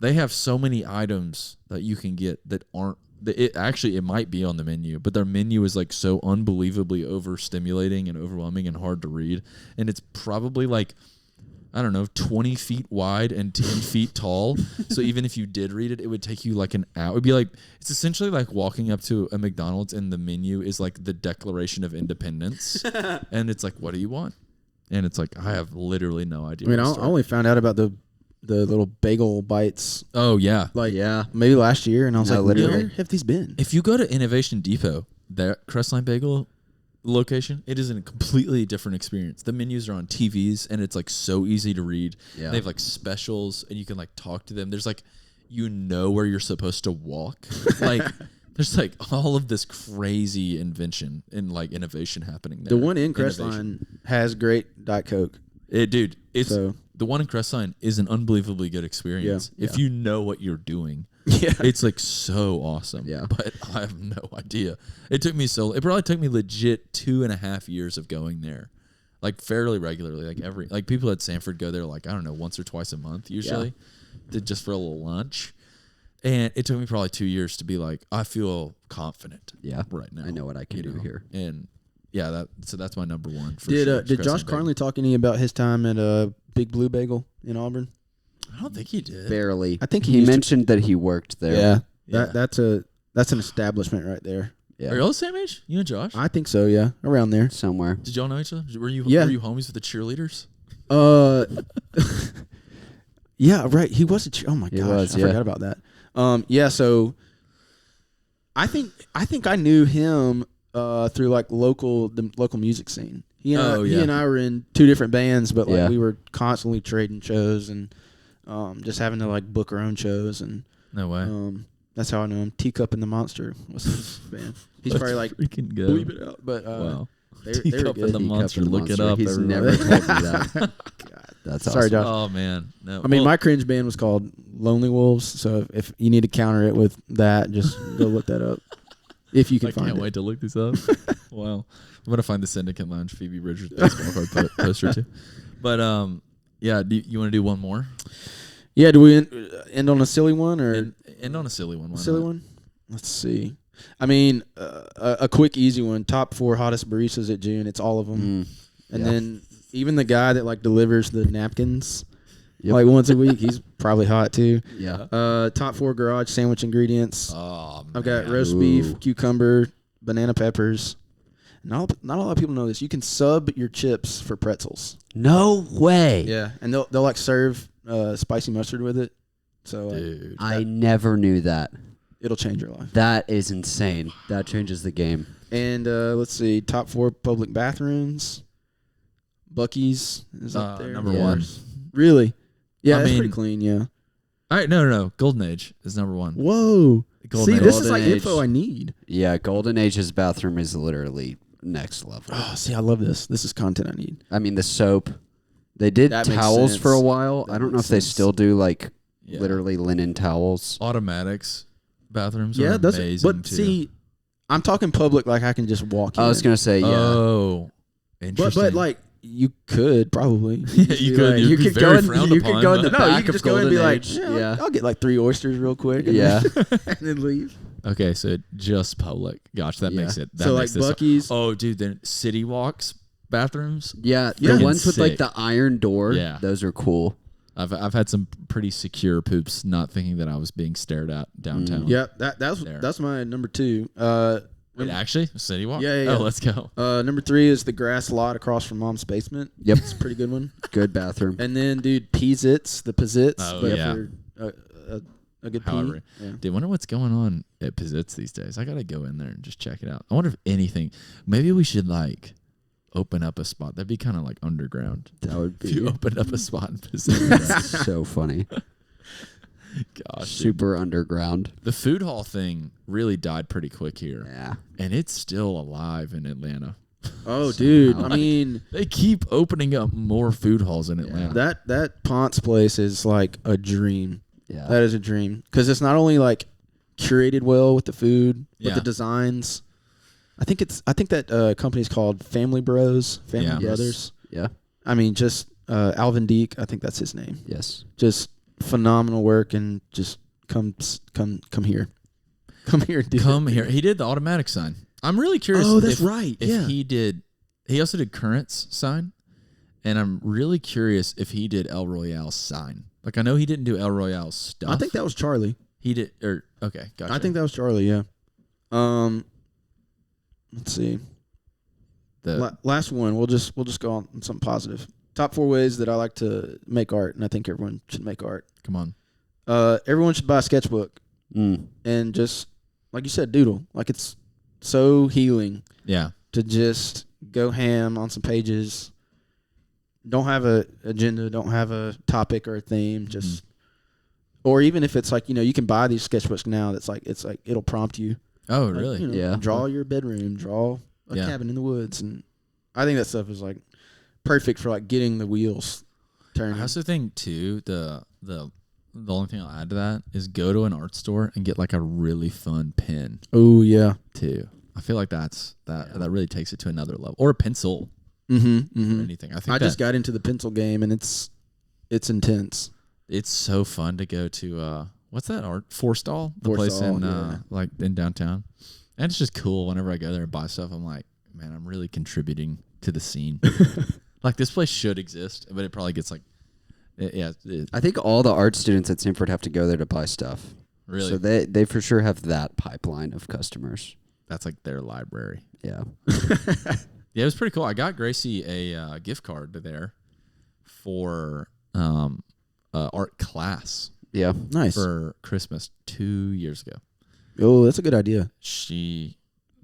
they have so many items that you can get that aren't. It might be on the menu, but their menu is like so unbelievably overstimulating and overwhelming and hard to read. And it's probably like, I don't know, 20 feet wide and 10 feet tall. So even if you did read it, it would take you like an hour. It would be like, it's essentially like walking up to a McDonald's and the menu is like the Declaration of Independence. And it's like, what do you want? And it's like, I have literally no idea. I mean, I only found out about the little bagel bites. Oh, yeah. Maybe last year. And I was like, literally. where have these been? If you go to Innovation Depot, that Crestline Bagel location, it is a completely different experience. The menus are on TVs and it's like so easy to read. Yeah. They have like specials and you can like talk to them. There's like, where you're supposed to walk. Like there's like all of this crazy invention and like innovation happening there. The one in Crestline has great Diet Coke. The one in Crestline is an unbelievably good experience if you know what you're doing. Yeah, it's like so awesome. Yeah, but I have no idea. It probably took me legit 2.5 years of going there, like fairly regularly. Like people at Sanford go there like I don't know once or twice a month usually, just for a little lunch. And it took me probably 2 years to be like I feel confident. Right now I know what I can do here. And that's my number 1. For did Josh Carnley talk any about his time at Big Blue Bagel in Auburn? I don't think he did. Barely. I think he mentioned that he worked there. Yeah. That's an establishment right there. Yeah. Are y'all the same age? You and Josh? I think so, yeah. Around there. Somewhere. Did y'all know each other? Were you homies with the cheerleaders? Yeah, right. He was oh my gosh. I forgot about that. So I think I knew him through like the local music scene. He and I were in 2 different bands, but like we were constantly trading shows and just having to like book our own shows and no way. That's how I know him. Teacup and the Monster was his band. He's probably like freaking good. Bleep it out, but wow. They were good. And the Monster. Look it up. He's everybody. never told me that. God. That's Sorry, awesome. Josh. Oh man, no. I mean, my cringe band was called Lonely Wolves. So if you need to counter it with that, just go look that up. If you can find it. I can't wait to look this up. Wow. I'm going to find the Syndicate Lounge Phoebe Bridgers basketball card poster too. But, do you want to do one more? Yeah, do we end on a silly one? Or end on a silly one. Silly one? Let's see. I mean, a quick, easy one. Top 4 hottest baristas at June. It's all of them. And then even the guy that like delivers the napkins, like once a week, he's probably hot too. Yeah. Top 4 garage sandwich ingredients. Oh, man. I've got roast beef, cucumber, banana peppers. Not a lot of people know this. You can sub your chips for pretzels. No way. Yeah, and they'll like serve spicy mustard with it. So Dude. I never knew that. it'll change your life. That is insane. That changes the game. And let's see, top 4 public bathrooms. Buc-ee's is up there. Number Yeah. 1. Really? Yeah, I that's mean- pretty clean. Yeah. All right, no. Golden Age is number 1. Whoa. Golden See, Age. this is Golden like Age. info I need. Yeah, Golden Age's bathroom is literally next level. Oh, see, I love this. This is content I need. I mean, the soap. They did That makes towels sense. for a while. That I don't know makes if they sense. still do like Yeah. literally linen towels. Automatics bathrooms Yeah, are that's amazing but too. see, I'm talking public like I can just walk in. I was gonna say yeah. Oh, interesting. but like you could probably. Yeah, Just you be could. like- You'd you be could very go in. frowned You upon, could go in the but- No, you back can of just go in Golden and be Age. like, Yeah. I'll get like 3 oysters real quick. And Yeah. then, and then leave. Okay, so just public. Gosh, that Yeah. makes it. That So like makes this. Buc-ee's. Oh, dude, then City Walks bathrooms. Yeah, Yeah. the ones with like Sick. the iron door. Yeah. Those are cool. I've had some pretty secure poops, not thinking that I was being stared at downtown. Yeah, that's There. my number 2. Wait, actually, City Walk. Yeah, yeah, yeah. Oh, let's go. Number 3 is the grass lot across from Mom's basement. Yep. It's a pretty good one. Good bathroom. And then, dude, Pizits, the Pizzits. Oh, but yeah. for a good However, pee. Yeah. dude, wonder what's going on at Pizzits these days. I gotta go in there and just check it out. I wonder if anything. Maybe we should like open up a spot. That'd be kind of like underground. That would If you be opened up a spot in Pizzits. that's so funny. Gosh, dude. Super underground. The food hall thing really died pretty quick here, Yeah. and it's still alive in Atlanta. Oh, dude. Somehow. I mean, They keep opening up more food halls in Atlanta. that Ponce place is like a dream. Yeah. That is a dream because it's not only like curated well with the food, but Yeah. the designs. I think that company's called Family Bros, Family Yeah. Yes. Brothers. Yeah. I mean, just Alvin Deek. I think that's his name. Yes. Just phenomenal work, and just come here, come here, dude. Come here. He did the automatic sign. I'm really curious. Oh, that's if, right. If Yeah. he did, he also did Currents sign, and I'm really curious if he did El Royale's sign. Like I know he didn't do El Royale's stuff. I think that was Charlie. he did. Or okay, gotcha. I think that was Charlie. Yeah. Let's see. the Last one. We'll just go on something positive. Top 4 ways that I like to make art, and I think everyone should make art. come on. Everyone should buy a sketchbook and just, like you said, doodle. Like it's so healing Yeah. to just go ham on some pages. Don't have a agenda. Don't have a topic or a theme. Just, or even if it's like you can buy these sketchbooks now. It's like it'll prompt you. Oh, Like, really? Yeah. Draw your bedroom. Draw a Yeah. cabin in the woods, and I think that stuff is like perfect for like getting the wheels turning. I also think too the only thing I'll add to that is go to an art store and get like a really fun pen Oh yeah. too. I feel like that really takes it to another level. Or a pencil Mm-hmm. or anything. I think I just got into the pencil game, and it's intense. it's so fun to go to what's that art? Forstall? The place Forstall, in yeah. like in downtown. And it's just cool whenever I go there and buy stuff. I'm like, man, I'm really contributing to the scene. Like this place should exist, but it probably gets like I think all the art students at Sanford have to go there to buy stuff. really So they for sure have that pipeline of customers. that's like their library. Yeah. Yeah, it was pretty cool. I got Gracie a gift card there for art class Yeah. Nice. for Christmas 2 years ago. Oh, that's a good idea. She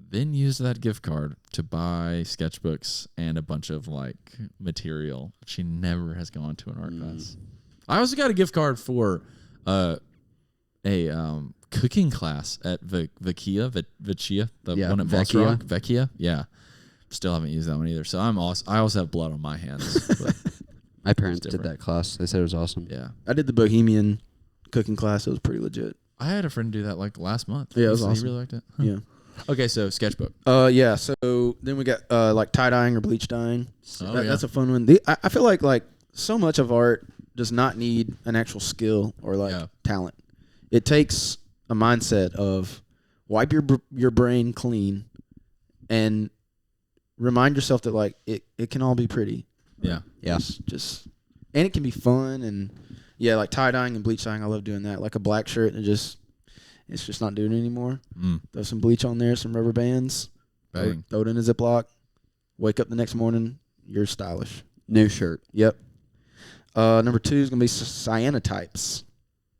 then used that gift card to buy sketchbooks and a bunch of like material. She never has gone to an art class. I also got a gift card for a cooking class at Vecchia, the Yeah, one at Voss Vecchia. Rock. Vecchia, yeah. Still haven't used that one either. So I also have blood on my hands. But My parents did different. that class. They said it was awesome. yeah. I did the Bohemian cooking class. It was pretty legit. I had a friend do that like last month. Yeah, it was He awesome. really liked it. Huh. Yeah. Okay, so sketchbook. Yeah. So then we got like tie dyeing or bleach dyeing. Oh, yeah. That's a fun one. I feel like so much of art does not need an actual skill or like Yeah. talent. It takes a mindset of wipe your brain clean, and remind yourself that like it can all be pretty. Yeah. Yeah. Just and it can be fun, and yeah, like tie dyeing and bleach dyeing. I love doing that. Like a black shirt and it's just not doing it anymore. Throw some bleach on there, some rubber bands, Bang. throw it in a Ziploc. Wake up the next morning, you're stylish. New shirt. Yep. Number 2 is gonna be cyanotypes.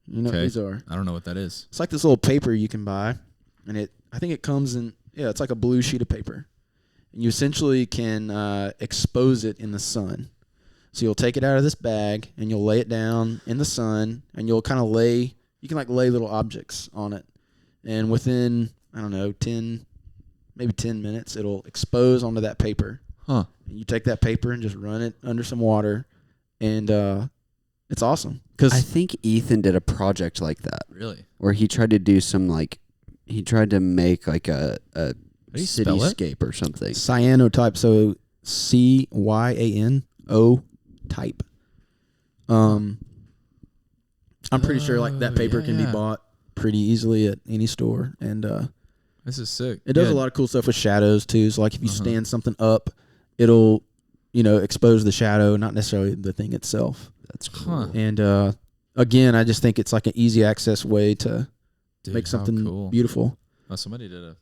You know what Okay. these are? I don't know what that is. It's like this little paper you can buy, and I think it comes in. Yeah, it's like a blue sheet of paper, and you essentially can expose it in the sun. So you'll take it out of this bag and you'll lay it down in the sun, and you'll kind of lay little objects on it, and within I don't know 10 minutes it'll expose onto that paper. Huh. And you take that paper and just run it under some water, and it's awesome. I think Ethan did a project like that Really? where he tried to do some he tried to make like a do you spell it? cityscape or something. Cyanotype, so CYANO type. I'm pretty sure like that paper can be bought pretty easily at any store, and This is sick. it does a lot of cool stuff with shadows too. So like if you stand something up, it'll expose the shadow, not necessarily the thing itself. That's cool. Huh. And again, I just think it's like an easy access way to Dude, make how something cool. beautiful. Oh, somebody did I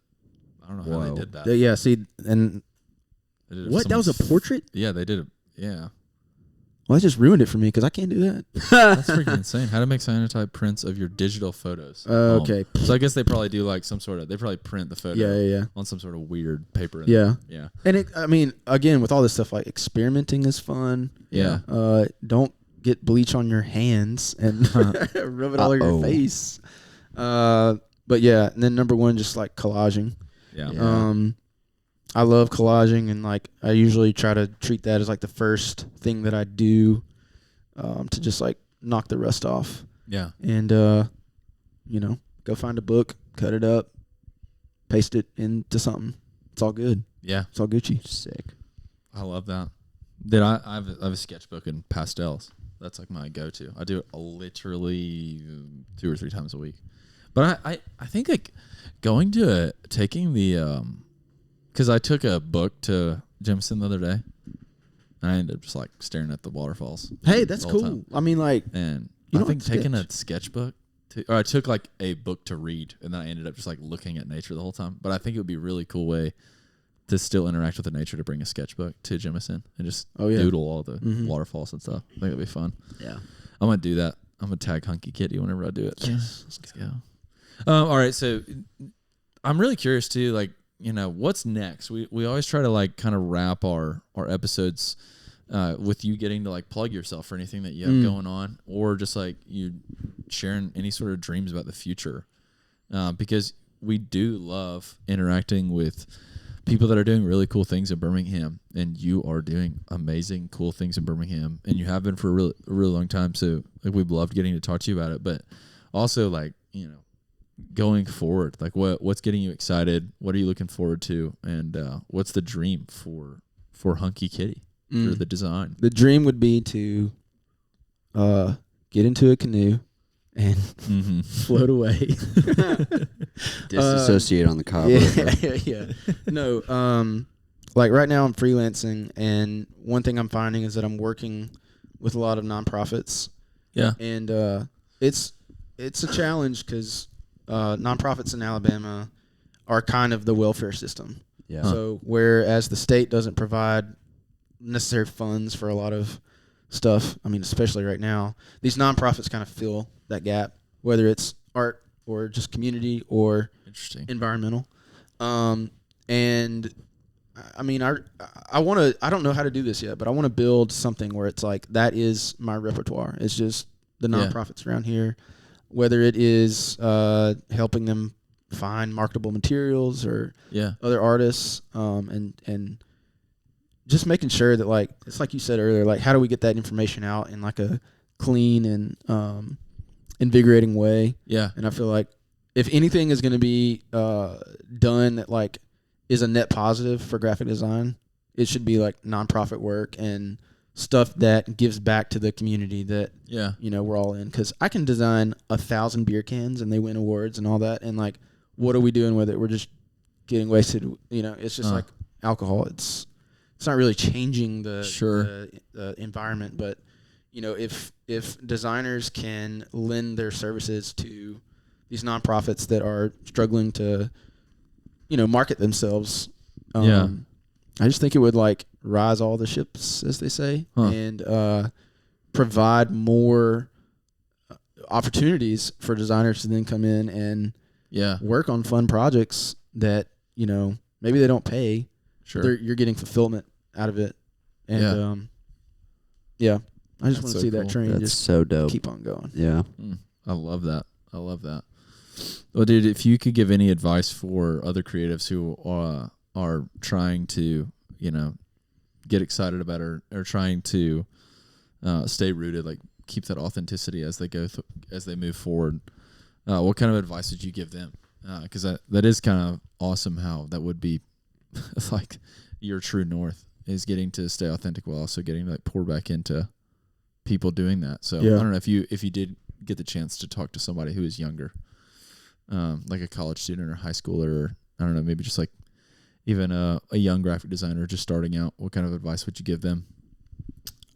don't know how Whoa. they did that. Yeah, see, and They did it what? for That was a someone's- portrait? Yeah, they did it. Yeah. Well, that just ruined it for me because I can't do that. That's freaking insane. How to make cyanotype prints of your digital photos. at home. Okay. So I guess they probably do like some sort of, they probably print the photo Yeah. on some sort of weird paper. Yeah. Yeah. And I mean, again, with all this stuff, like experimenting is fun. Yeah. Don't get bleach on your hands and rub it all over your face. But yeah, and then number 1, just like collaging. Yeah. I love collaging, and like I usually try to treat that as like the first thing that I do, to just like knock the rust off. Yeah. And go find a book, cut it up, paste it into something. It's all good. Yeah. It's all Gucci. Sick. I love that. Then I have a sketchbook in pastels. That's like my go-to. I do it literally 2 or 3 times a week. But I think like taking the because I took a book to Jemison the other day, and I ended up just like staring at the waterfalls. Hey, that's the whole cool. time. I mean, like, And You I don't think taking sketch. a sketchbook, or I took like a book to read, and then I ended up just like looking at nature the whole time. But I think it would be a really cool way to still interact with the nature to bring a sketchbook to Jemison and just doodle all the waterfalls and stuff. I think it'd be fun. Yeah. I'm gonna do that. I'm gonna tag Hunkykitty whenever I do it. yes. Let's go. All right, so I'm really curious too. Like, what's next? We always try to like kind of wrap our episodes with you getting to like plug yourself for anything that you have going on, or just like you sharing any sort of dreams about the future, because we do love interacting with people that are doing really cool things in Birmingham, and you are doing amazing, cool things in Birmingham, and you have been for a really long time. So like we've loved getting to talk to you about it, but also like going forward, like what's getting you excited? What are you looking forward to? And what's the dream for Hunkykitty for the design? The dream would be to get into a canoe and float away. Disassociate on the Cahaba. Yeah. No, like right now I'm freelancing, and one thing I'm finding is that I'm working with a lot of nonprofits. Yeah. And it's a challenge because nonprofits in Alabama are kind of the welfare system. Yeah. So whereas the state doesn't provide necessary funds for a lot of stuff, I mean, especially right now, these nonprofits kind of fill that gap, whether it's art or just community or Interesting. environmental. And I mean, I want to, I don't know how to do this yet, but I want to build something where it's like, that is my repertoire. It's just the nonprofits around here, whether it is helping them find marketable materials or other artists, and just making sure that, like, it's like you said earlier, like, how do we get that information out in like a clean and invigorating way? Yeah. And I feel like if anything is going to be done that like is a net positive for graphic design, it should be like nonprofit work and stuff that gives back to the community that we're all in. Because I can design 1,000 beer cans and they win awards and all that, and like what are we doing with it? We're just getting wasted. You know, it's just like alcohol. It's not really changing the environment, but you know, if designers can lend their services to these nonprofits that are struggling to, you know, market themselves, I just think it would like rise all the ships, as they say, and provide more opportunities for designers to then come in and work on fun projects that, you know, maybe they don't pay. Sure. You're getting fulfillment out of it. And I just want to see that train just so dope. keep on going. Yeah. I love that. Well, dude, if you could give any advice for other creatives who are trying to, you know, get excited about or trying to stay rooted, like keep that authenticity as they go as they move forward, what kind of advice would you give them? Because that is kind of awesome how that would be like your true north is getting to stay authentic while also getting to like pour back into people doing that. So I don't know if you did get the chance to talk to somebody who is younger, like a college student or high schooler, or I don't know, maybe just like even a young graphic designer just starting out, what kind of advice would you give them?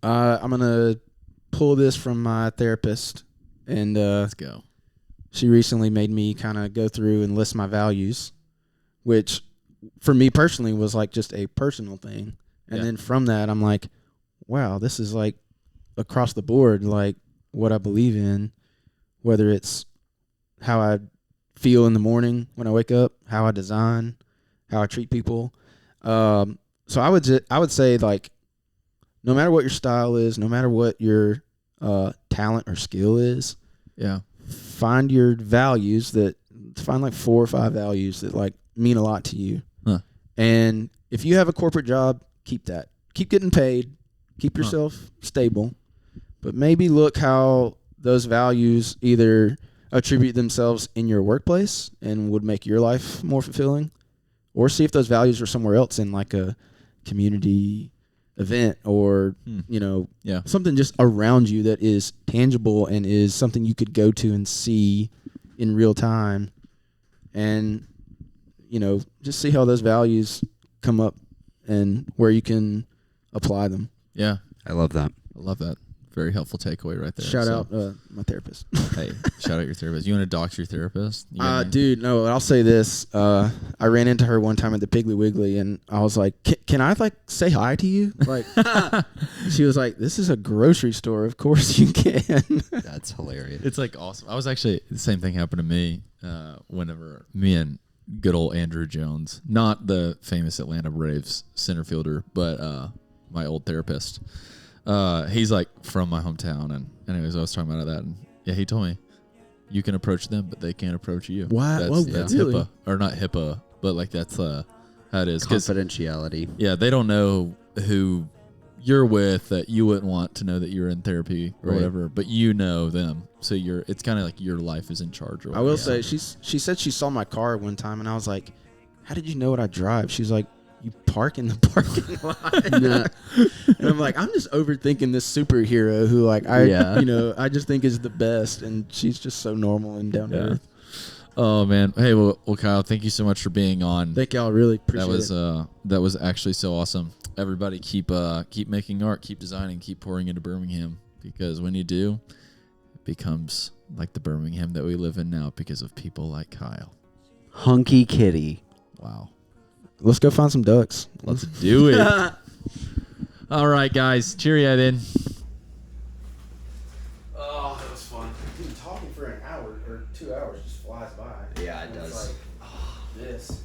I'm going to pull this from my therapist, and let's go. She recently made me kind of go through and list my values, which for me personally was like just a personal thing. And then from that, I'm like, wow, this is like across the board, like what I believe in, whether it's how I feel in the morning when I wake up, how I design, how I treat people. So I would say, like, no matter what your style is, no matter what your talent or skill is, find your values find like 4 or 5 values that like mean a lot to you. And if you have a corporate job, keep that. Keep getting paid. Keep yourself stable. But maybe look how those values either attribute themselves in your workplace and would make your life more fulfilling, or see if those values are somewhere else in like a community event or, you know, something just around you that is tangible and is something you could go to and see in real time. And, you know, just see how those values come up and where you can apply them. Yeah. I love that. Very helpful takeaway right there. Shout out my therapist. Hey, shout out your therapist. You want to dox your therapist? Dude, no, I'll say this. I ran into her one time at the Piggly Wiggly, and I was like, can I, like, say hi to you? Like, she was like, this is a grocery store. Of course you can. That's hilarious. It's, like, awesome. I was actually, the same thing happened to me whenever me and good old Andrew Jones, not the famous Atlanta Braves center fielder, but my old therapist, he's like from my hometown, and anyways, I was talking about that, and he told me you can approach them, but they can't approach you. Why? That's really? HIPAA, or not HIPAA, but like that's how it is. Confidentiality. Yeah, they don't know who you're with that you wouldn't want to know that you're in therapy or whatever, but you know them, so it's kind of like your life is in charge. Or I will say she said she saw my car one time, and I was like, how did you know what I drive? She's like, you park in the parking lot. And I'm like, I'm just overthinking this superhero who, like, I just think is the best, and she's just so normal and down to earth. Oh man, hey, well, Kyle, thank you so much for being on. Thank y'all, really appreciate it. That was actually so awesome. Everybody, keep making art, keep designing, keep pouring into Birmingham, because when you do, it becomes like the Birmingham that we live in now because of people like Kyle. Hunkykitty. Wow. Let's go find some ducks. Let's do it. All right, guys. Cheerio then. Oh, that was fun. Dude, talking for an hour or 2 hours just flies by. Yeah, it does. It's like, this.